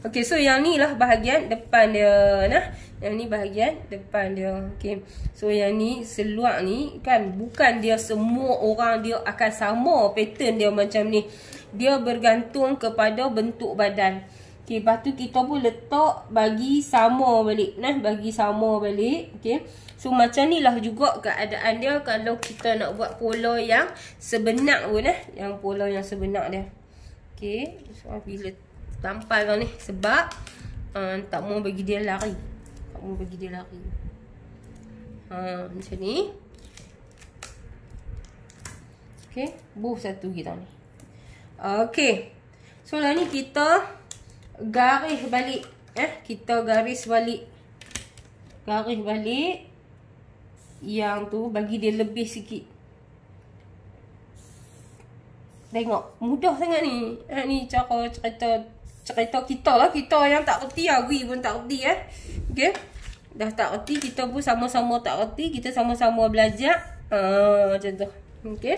Okey, so yang ni lah bahagian depan dia nah. Yang ni bahagian depan dia. Okey. So yang ni seluar ni kan bukan dia semua orang dia akan sama pattern dia macam ni. Dia bergantung kepada bentuk badan. Okey, lepas tu kita pun letak bagi sama balik nah, bagi sama balik. Okey. So macam ni lah juga keadaan dia kalau kita nak buat pola yang sebenar pun yang pola yang sebenar dia. Okey, so bila tampal ni sebab tak mau bagi dia lari. Tak mau bagi dia lari. Macam ni. Okey, buh satu kita ni. Okey. So lah ni kita garis balik. Kita garis balik. Garis balik. Yang tu bagi dia lebih sikit. Tengok, mudah sangat ni. Ni cara cerita kita lah. Kita yang tak erti, Abi pun tak erti Okey. Dah tak erti, kita pun sama-sama tak erti. Kita sama-sama belajar. Macam tu. Okey.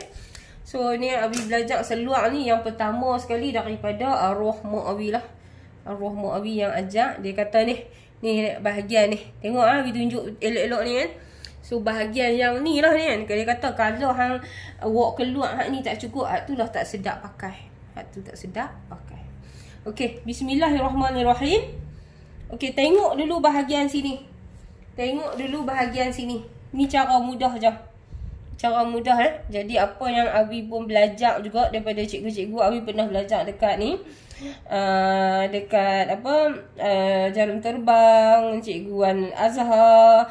So ni Abi belajar seluar ni yang pertama sekali daripada arwah mak Abi lah. Arwah mak Abi yang ajak. Dia kata ni bahagian ni. Tengok Abi tunjuk elok-elok ni kan. So bahagian yang ni lah ni kan. Dia kata kalau hang awak keluar hak ni tak cukup, hak tu lah tak sedap pakai. Hak tu tak sedap pakai. Okey, bismillahirrahmanirrahim. Okey, tengok dulu bahagian sini. Tengok dulu bahagian sini. Ni cara mudah je. Cara mudah Jadi apa yang Abi pun belajar juga daripada cikgu-cikgu. Abi pernah belajar dekat ni. Dekat Jarum Terbang, Cikgu Wan Azhar,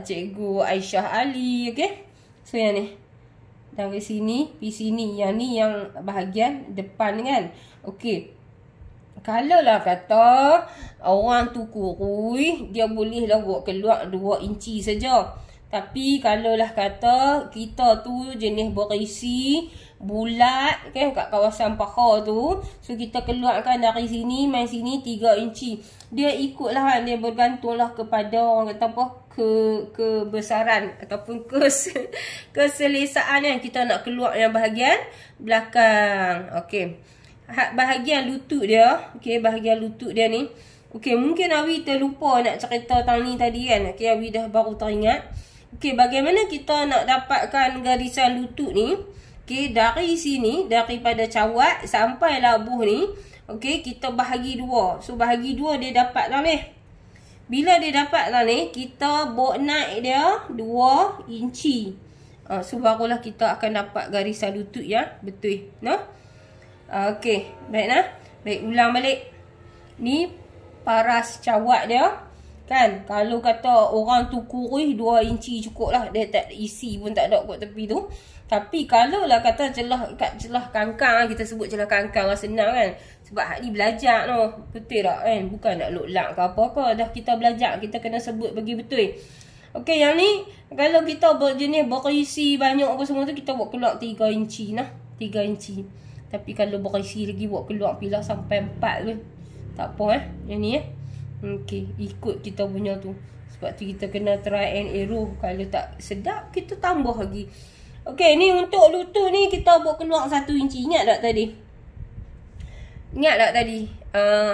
Cikgu Aisyah Ali. Okey. So yang ni. Dari sini pergi sini. Yang ni yang bahagian depan kan. Okey. Kalau lah kata orang tu kurus, dia boleh lah buat keluar 2 inci saja. Tapi kalau lah kata kita tu jenis berisi bulat kan kat kawasan paha tu, so kita keluarkan dari sini main sini 3 inci. Dia ikutlah kan, dia bergantunglah kepada orang kata apa, kebesaran ataupun keselesaan yang kita nak keluar yang bahagian belakang. Okey. Bahagian lutut dia, okey, bahagian lutut dia ni. Okey, mungkin Abi terlupa nak cerita tentang ni tadi kan. Okey, Abi dah baru teringat. Okey, bagaimana kita nak dapatkan garisan lutut ni? Okey, dari sini, daripada cawat sampai labuh ni, okey, kita bahagi 2. So, bahagi 2 dia dapat lah ni. Bila dia dapat lah ni, kita bawa naik dia 2 inci. So, barulah kita akan dapat garisan lutut yang betul. No? Okey, baik nah. Baik, ulang balik. Ni paras cawat dia. Kan, kalau kata orang tu kurus 2 inci cukup lah. Dia tak isi pun tak ada kat tepi tu. Tapi kalau lah kata kat celah kangkang, kita sebut celah kangkang lah, senang kan. Sebab hak ni belajar tu. Betul tak kan? Bukan nak loklak ke apa-apa. Dah kita belajar, kita kena sebut bagi betul. Okey, yang ni kalau kita berjenis berisi banyak apa semua tu, kita buat keluar 3 inci nah. 3 inci. Tapi kalau berisi lagi buat keluar pilah sampai 4 tu. Tak apa yang ni Okey, ikut kita punya tu. Sebab tu kita kena try and error. Kalau tak sedap, kita tambah lagi. Okey, ni untuk lutut ni kita buat keluar 1 inci. Ingat tak tadi? Ingat tak tadi?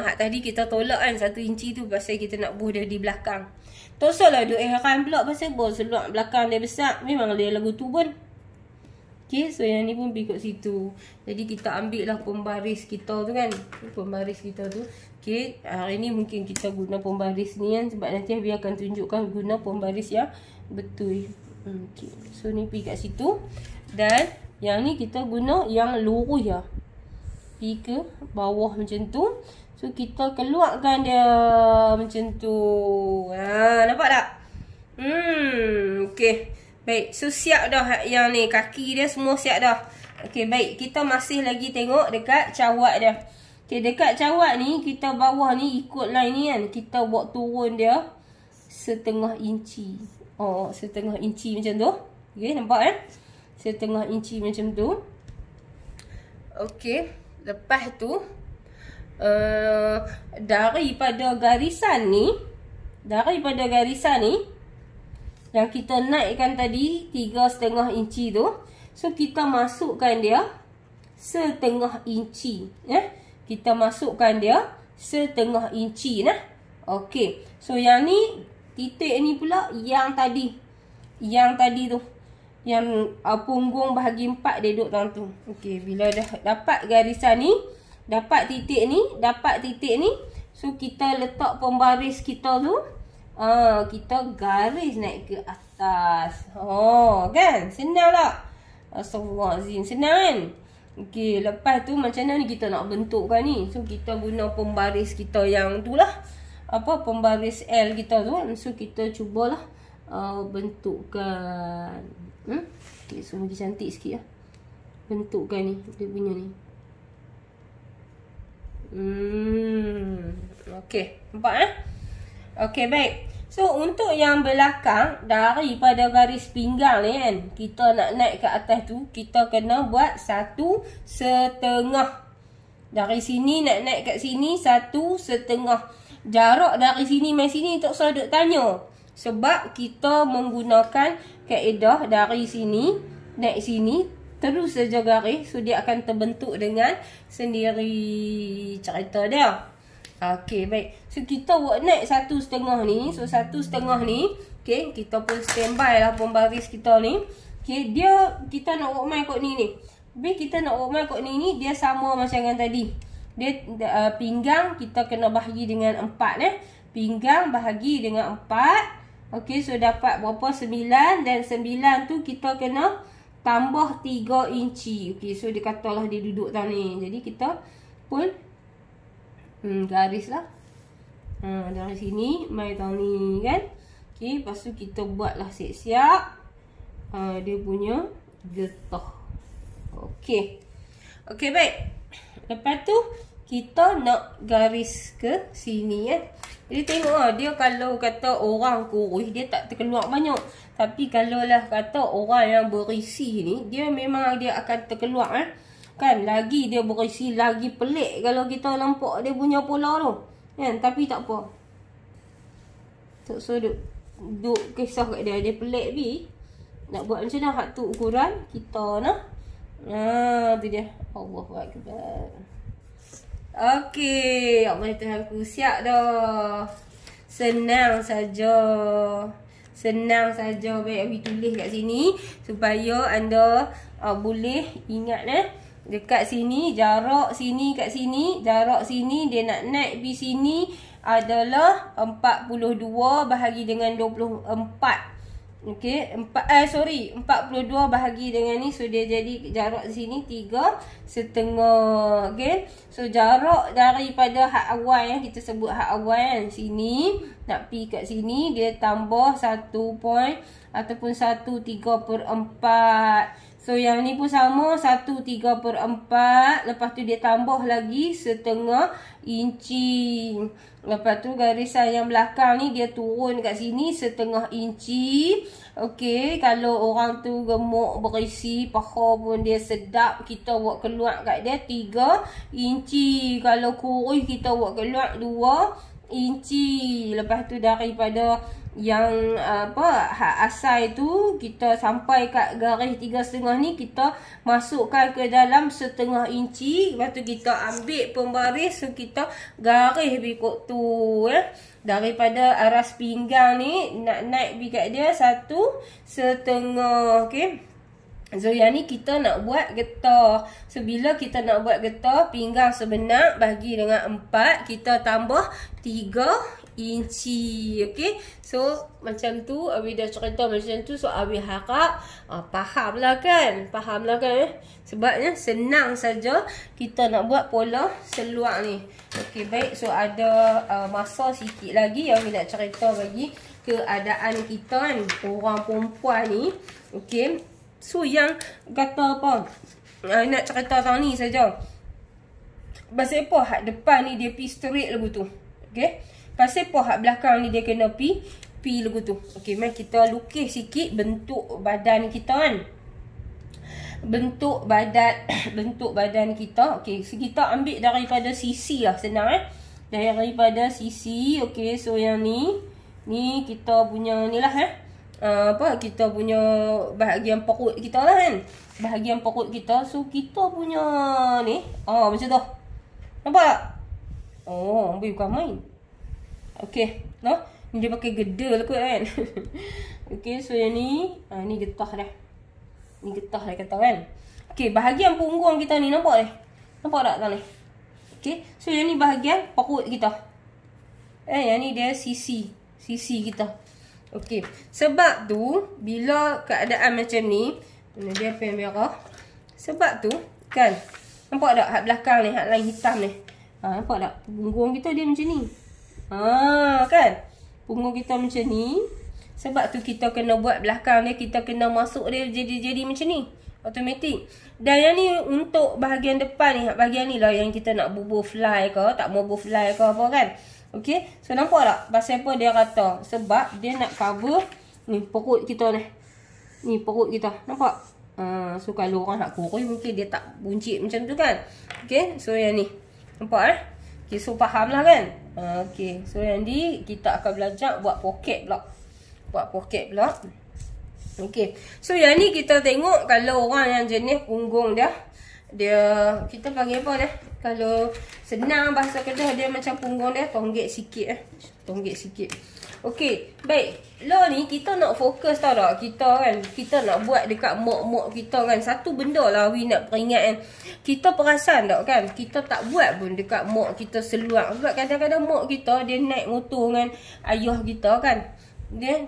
Hak tadi kita tolak kan 1 inci tu pasal kita nak buh dia di belakang. Tak usah lah duk heran pula pasal bos seluar belakang dia besar. Memang dia lagu tu pun. Okey, so yang ni pun pergi kat situ. Jadi kita ambil lah pembaris kita tu kan. Pembaris kita tu. Okey, hari ni mungkin kita guna pembaris ni kan. Sebab nanti Abi akan tunjukkan guna pembaris yang betul. Okey, so ni pergi kat situ. Dan yang ni kita guna yang lurus ya. Pergi ke bawah macam tu. So kita keluarkan dia macam tu. Nampak tak? Okey. Baik, so siap dah yang ni. Kaki dia semua siap dah. Okey, baik. Kita masih lagi tengok dekat cawat dia. Okey, dekat cawat ni, kita bawah ni ikut line ni kan. Kita buat turun dia 1/2 inci. Oh, 1/2 inci macam tu. Okey, nampak 1/2 inci macam tu. Okey, lepas tu daripada garisan ni yang kita naikkan tadi 3,5 inci tu, so kita masukkan dia 1/2 inci kita masukkan dia 1/2 inci nah. Okey, so yang ni titik ni pula yang tadi tu, yang punggung bahagi 4 dia duduk dalam tu. Okey, bila dah dapat garisan ni, dapat titik ni, so kita letak pembaris kita tu. Kita garis naik ke atas. Kan? Senang tak? Astagfirullahaladzim. Senang kan? Okey, lepas tu macam mana ni kita nak bentukkan ni? So kita guna pembaris kita yang tu lah. Pembaris L kita tu. So kita cubalah bentukkan. Okey, so lagi cantik sikit lah. Bentukkan ni, dia punya ni. Okey, nampak Okey, baik. So untuk yang belakang, daripada garis pinggang ni kan, kita nak naik ke atas tu, kita kena buat 1/2. Dari sini nak naik kat sini 1/2. Jarak dari sini mai sini tak usah duk tanya. Sebab kita menggunakan kaedah dari sini naik sini terus saja garis, so dia akan terbentuk dengan sendiri cerita dia. Okey, baik. So kita buat naik 1/2 ni. So 1/2 ni, okey, kita pun standby lah pembaris kita ni. Okey, kita nak buat main kot ni. Habis kita nak buat main kot ni, dia sama macam yang tadi. Dia pinggang kita kena bahagi dengan 4 Pinggang bahagi dengan 4. Okey, so dapat berapa? 9. Dan 9 tu kita kena tambah 3 inci. Okey, so dia katalah dia duduk dalam ni. Jadi kita pun garis lah. Dari sini mai tahun ni kan. Okey, lepas tu kita buatlah siap-siap dia punya getah. Okey. Okey, baik. Lepas tu kita nak garis ke sini Jadi tengok dia kalau kata orang kurus dia tak terkeluar banyak. Tapi kalau lah kata orang yang berisi ni, dia memang dia akan terkeluar kan, lagi dia berisi, lagi pelik kalau kita nampak dia punya pola tu kan. Tapi tak apa, tak usah duk kisah kat dia pelik bi. Nak buat macam mana hak tu ukuran kita nak. Tu dia. Allahu akbar. Okey, Allah Tuhanku, siap dah. Senang saja. Baik, Abi tulis kat sini supaya anda boleh ingat dekat sini, jarak sini kat sini, jarak sini dia nak naik pergi sini adalah 42 bahagi dengan 24. Okey, 42 bahagi dengan ni. So dia jadi jarak sini 3,5. Okey. So jarak daripada had awal yang kita sebut had awal kan, sini nak pi kat sini dia tambah 1 point ataupun 1/3/4. So yang ni pun sama 1/3/4. Lepas tu dia tambah lagi 1/2 inci. Lepas tu garisan yang belakang ni dia turun kat sini 1/2 inci. Okey, kalau orang tu gemuk berisi, paha pun dia sedap, kita buat keluar kat dia 3 inci. Kalau kurus kita buat keluar 2 inci. Lepas tu daripada yang asal tu kita sampai kat garis 3,5 ni, kita masukkan ke dalam 1/2 inci. Lepas tu kita ambil pembaris, so kita garis berikut tu daripada aras pinggang ni nak naik pergi kat dia 1,5. Okey. So yang ni kita nak buat getah. So bila kita nak buat getah, pinggang sebenar bagi dengan 4, kita tambah 3 inci. Okey. So macam tu Abi dah cerita macam tu. So Abi harap faham lah kan. Sebabnya senang saja kita nak buat pola seluar ni. Okey, baik. So ada masa sikit lagi yang Abi nak cerita bagi keadaan kita kan, orang perempuan ni. Okey. So yang kata apa, nak cerita tentang ni saja. Pasal apa hak depan ni dia pi straight lagu tu. Okey. Pasal apa hak belakang ni dia kena pi lagu tu. Okey, mari kita lukis sikit bentuk badan kita kan. Bentuk badan kita. Okey, so kita ambil daripada sisi lah, senang daripada sisi. Okey, so yang ni kita punya ni lah kita punya bahagian perut kita lah kan. Bahagian perut kita. So kita punya ni macam tu. Nampak? Bukan main. Okey, ni dia pakai gedel kot kan. Okey, so yang ni ni getah dah. Ni getah dah kata kan. Okey, bahagian punggung kita ni nampak ni. Nampak tak ni? Okey, so yang ni bahagian perut kita. Yang ni dia sisi kita. Okey, sebab tu bila keadaan macam ni, dia pen merah. Sebab tu kan, nampak tak hak belakang ni, hak lain hitam ni. Nampak tak? Punggung kita dia macam ni. Kan? Punggung kita macam ni. Sebab tu kita kena buat belakang dia, kita kena masuk dia jadi macam ni. Automatik. Dan yang ni untuk bahagian depan ni, bahagian ni lah yang kita nak bubuh fly ke, tak mau bubuh fly ke apa kan. Okey, so nampak tak pasal apa dia kata? Sebab dia nak cover ni perut kita ni. Ni perut kita. Nampak? So kalau orang nak kurus mungkin dia tak buncit macam tu kan. Okey, so yang ni. Nampak Okey, so faham lah kan? Okey, so yang ni kita akan belajar buat poket pula. Okey, so yang ni kita tengok kalau orang yang jenis punggung dia kita panggil apa dia? Kalau senang bahasa Kedah dia macam punggung dia tonggek sikit tonggek sikit. Okey, baik. Lah ni kita nak fokus tau tak? Kita nak buat dekat mok-mok kita kan. Satu benda lah Wi nak peringat kan. Kita perasan tak kan? Kita tak buat pun dekat mok kita seluar. Sebab kadang-kadang mok kita dia naik motor dengan ayah kita kan. Dia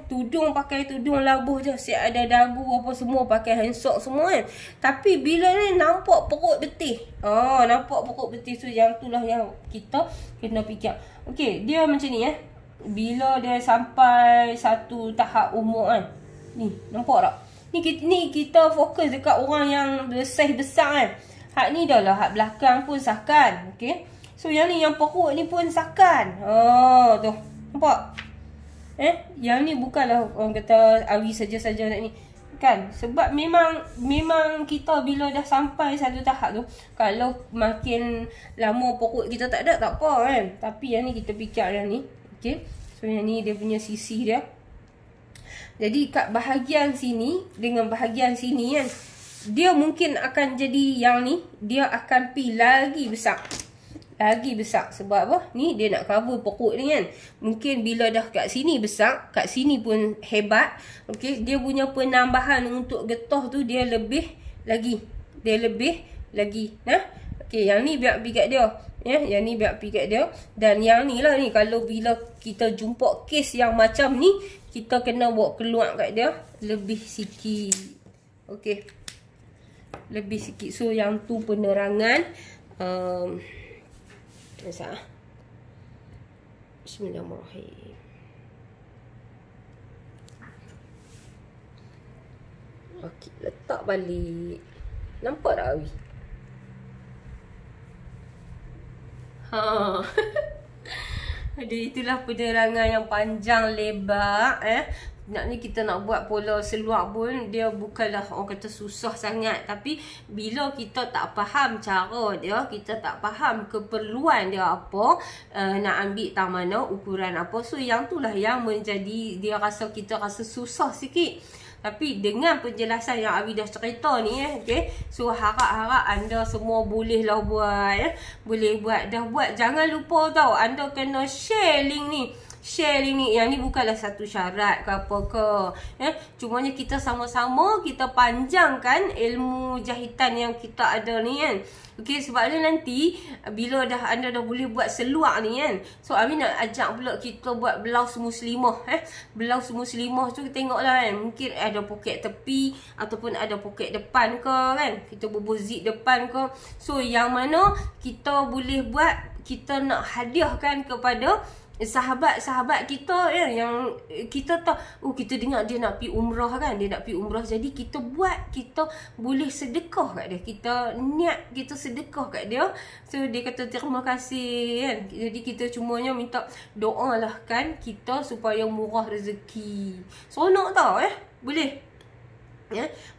pakai tudung labuh je, siap ada dagu apa semua, pakai handsock semua kan. Tapi bila ni nampak perut betih. Nampak perut betih, so yang tu lah yang kita kena fikir. Okey, dia macam ni bila dia sampai satu tahap umur kan. Ni, nampak tak? Ni kita fokus dekat orang yang saiz besar kan. Hak ni dah lah, hak belakang pun sakan. Okey. So yang ni, yang perut ni pun sakan. Tu. Nampak? Yang ni bukanlah orang kata Awi saja-saja nak ni. Kan? Sebab memang kita bila dah sampai satu tahap tu, kalau makin lama perut kita tak ada, tak apa kan. Tapi yang ni kita fikir yang ni. Okey. So yang ni dia punya sisi dia. Jadi kat bahagian sini dengan bahagian sini kan, dia mungkin akan jadi yang ni, dia akan pi lagi besar. Lagi besar. Sebab apa? Ni dia nak cover perut ni kan. Mungkin bila dah kat sini besar, kat sini pun hebat. Okey, dia punya penambahan untuk getah tu dia lebih lagi. Okey, yang ni biar pergi kat dia. Yang ni biar pergi kat dia. Dan yang ni lah ni, kalau bila kita jumpa kes yang macam ni, kita kena bawa keluar kat dia lebih sikit. Okey, lebih sikit. So yang tu penerangan. Bismillahirrahmanirrahim. Okey, letak balik. Nampak tak Awi? Aduh, itulah penerangan yang panjang lebar. Nak ni kita nak buat pola seluar pun dia bukanlah orang kata susah sangat. Tapi bila kita tak faham cara dia, kita tak faham keperluan dia apa, nak ambil tang mana, ukuran apa. So yang tu lah yang menjadi dia rasa kita rasa susah sikit. Tapi dengan penjelasan yang Awi dah cerita ni, okay? So harap-harap anda semua bolehlah buat, boleh buat. Dah buat, jangan lupa tau, anda kena share link ni. Share link ni. Yang ni bukanlah satu syarat ke apa ke, cumanya kita sama-sama kita panjangkan ilmu jahitan yang kita ada ni kan. Okey, sebab dia nanti bila anda dah boleh buat seluar ni kan. So Awi nak ajak pula kita buat blouse muslimah. Blouse muslimah tu tengoklah kan. Mungkin ada poket tepi ataupun ada poket depan ke kan. Kita bubuh zip depan ke. So yang mana kita boleh buat, kita nak hadiahkan kepada sahabat-sahabat kita yang kita tahu, kita dengar dia nak pergi umrah kan, dia nak pergi umrah, jadi kita buat, kita boleh sedekah kat dia, kita niat kita sedekah kat dia. So dia kata terima kasih kan. Jadi kita cumanya minta doa lah kan kita supaya murah rezeki. Seronok tau boleh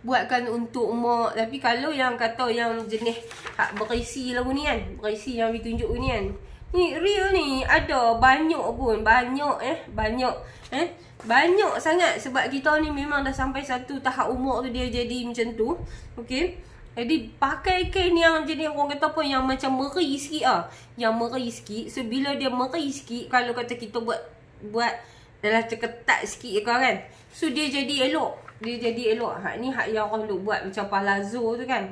buatkan untuk mak. Tapi kalau yang kata yang jenis hak berisi lagu ni kan, berisi yang ditunjuk ni kan, ni real ni ada banyak pun, banyak banyak sangat. Sebab kita ni memang dah sampai satu tahap umur tu dia jadi macam tu. Okey, jadi pakai kain yang jenis orang kata apa, yang macam meri sikit yang meri sikit. So bila dia meri sikit, kalau kata kita buat dalam terketat sikit kan, so dia jadi elok. Dia jadi elok. Hak ni hak yang orang duk buat macam palazzo tu kan.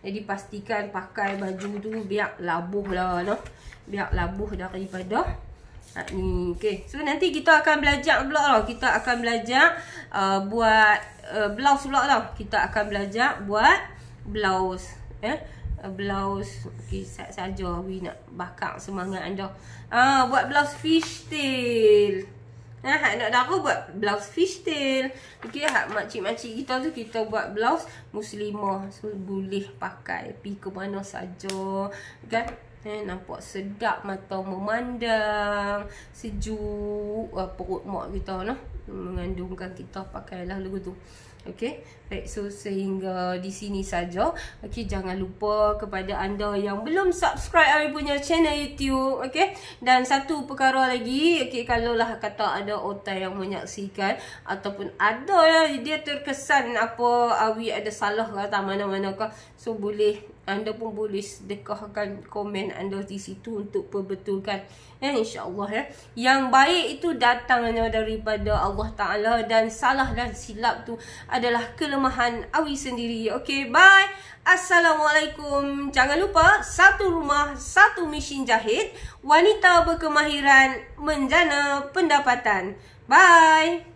Jadi pastikan pakai baju tu biar labuh lah biar labuh daripada hak ni. Okay, so nanti kita akan belajar pula tau. Kita akan belajar buat blouse pula tau. Kita akan belajar buat blouse. Blouse. Okay, saja Awi nak bakar semangat anda. Buat blouse fishtail. Hak nak dara buat blouse fishtail. Okey, hak makcik-makcik kita tu kita buat blouse muslimah. So boleh pakai pergi ke mana saja kan. Nampak sedap, mata memandang, sejuk perut mak kita mengandungkan kita, pakailah lagu tu. Okey, baik, so sehingga di sini saja. Okey, jangan lupa kepada anda yang belum subscribe Awi punya channel YouTube, okey. Dan satu perkara lagi, okey, kalaulah kata ada otai yang menyaksikan ataupun ada yang dia terkesan apa Awi ada salah kata mana-mana ke, so boleh, anda pun boleh sedekahkan komen anda di situ untuk perbetulkan. InsyaAllah yang baik itu datangnya daripada Allah Ta'ala, dan salah dan silap tu adalah kelemahan Awi sendiri. Okay, bye. Assalamualaikum. Jangan lupa, satu rumah, satu mesin jahit, wanita berkemahiran menjana pendapatan. Bye.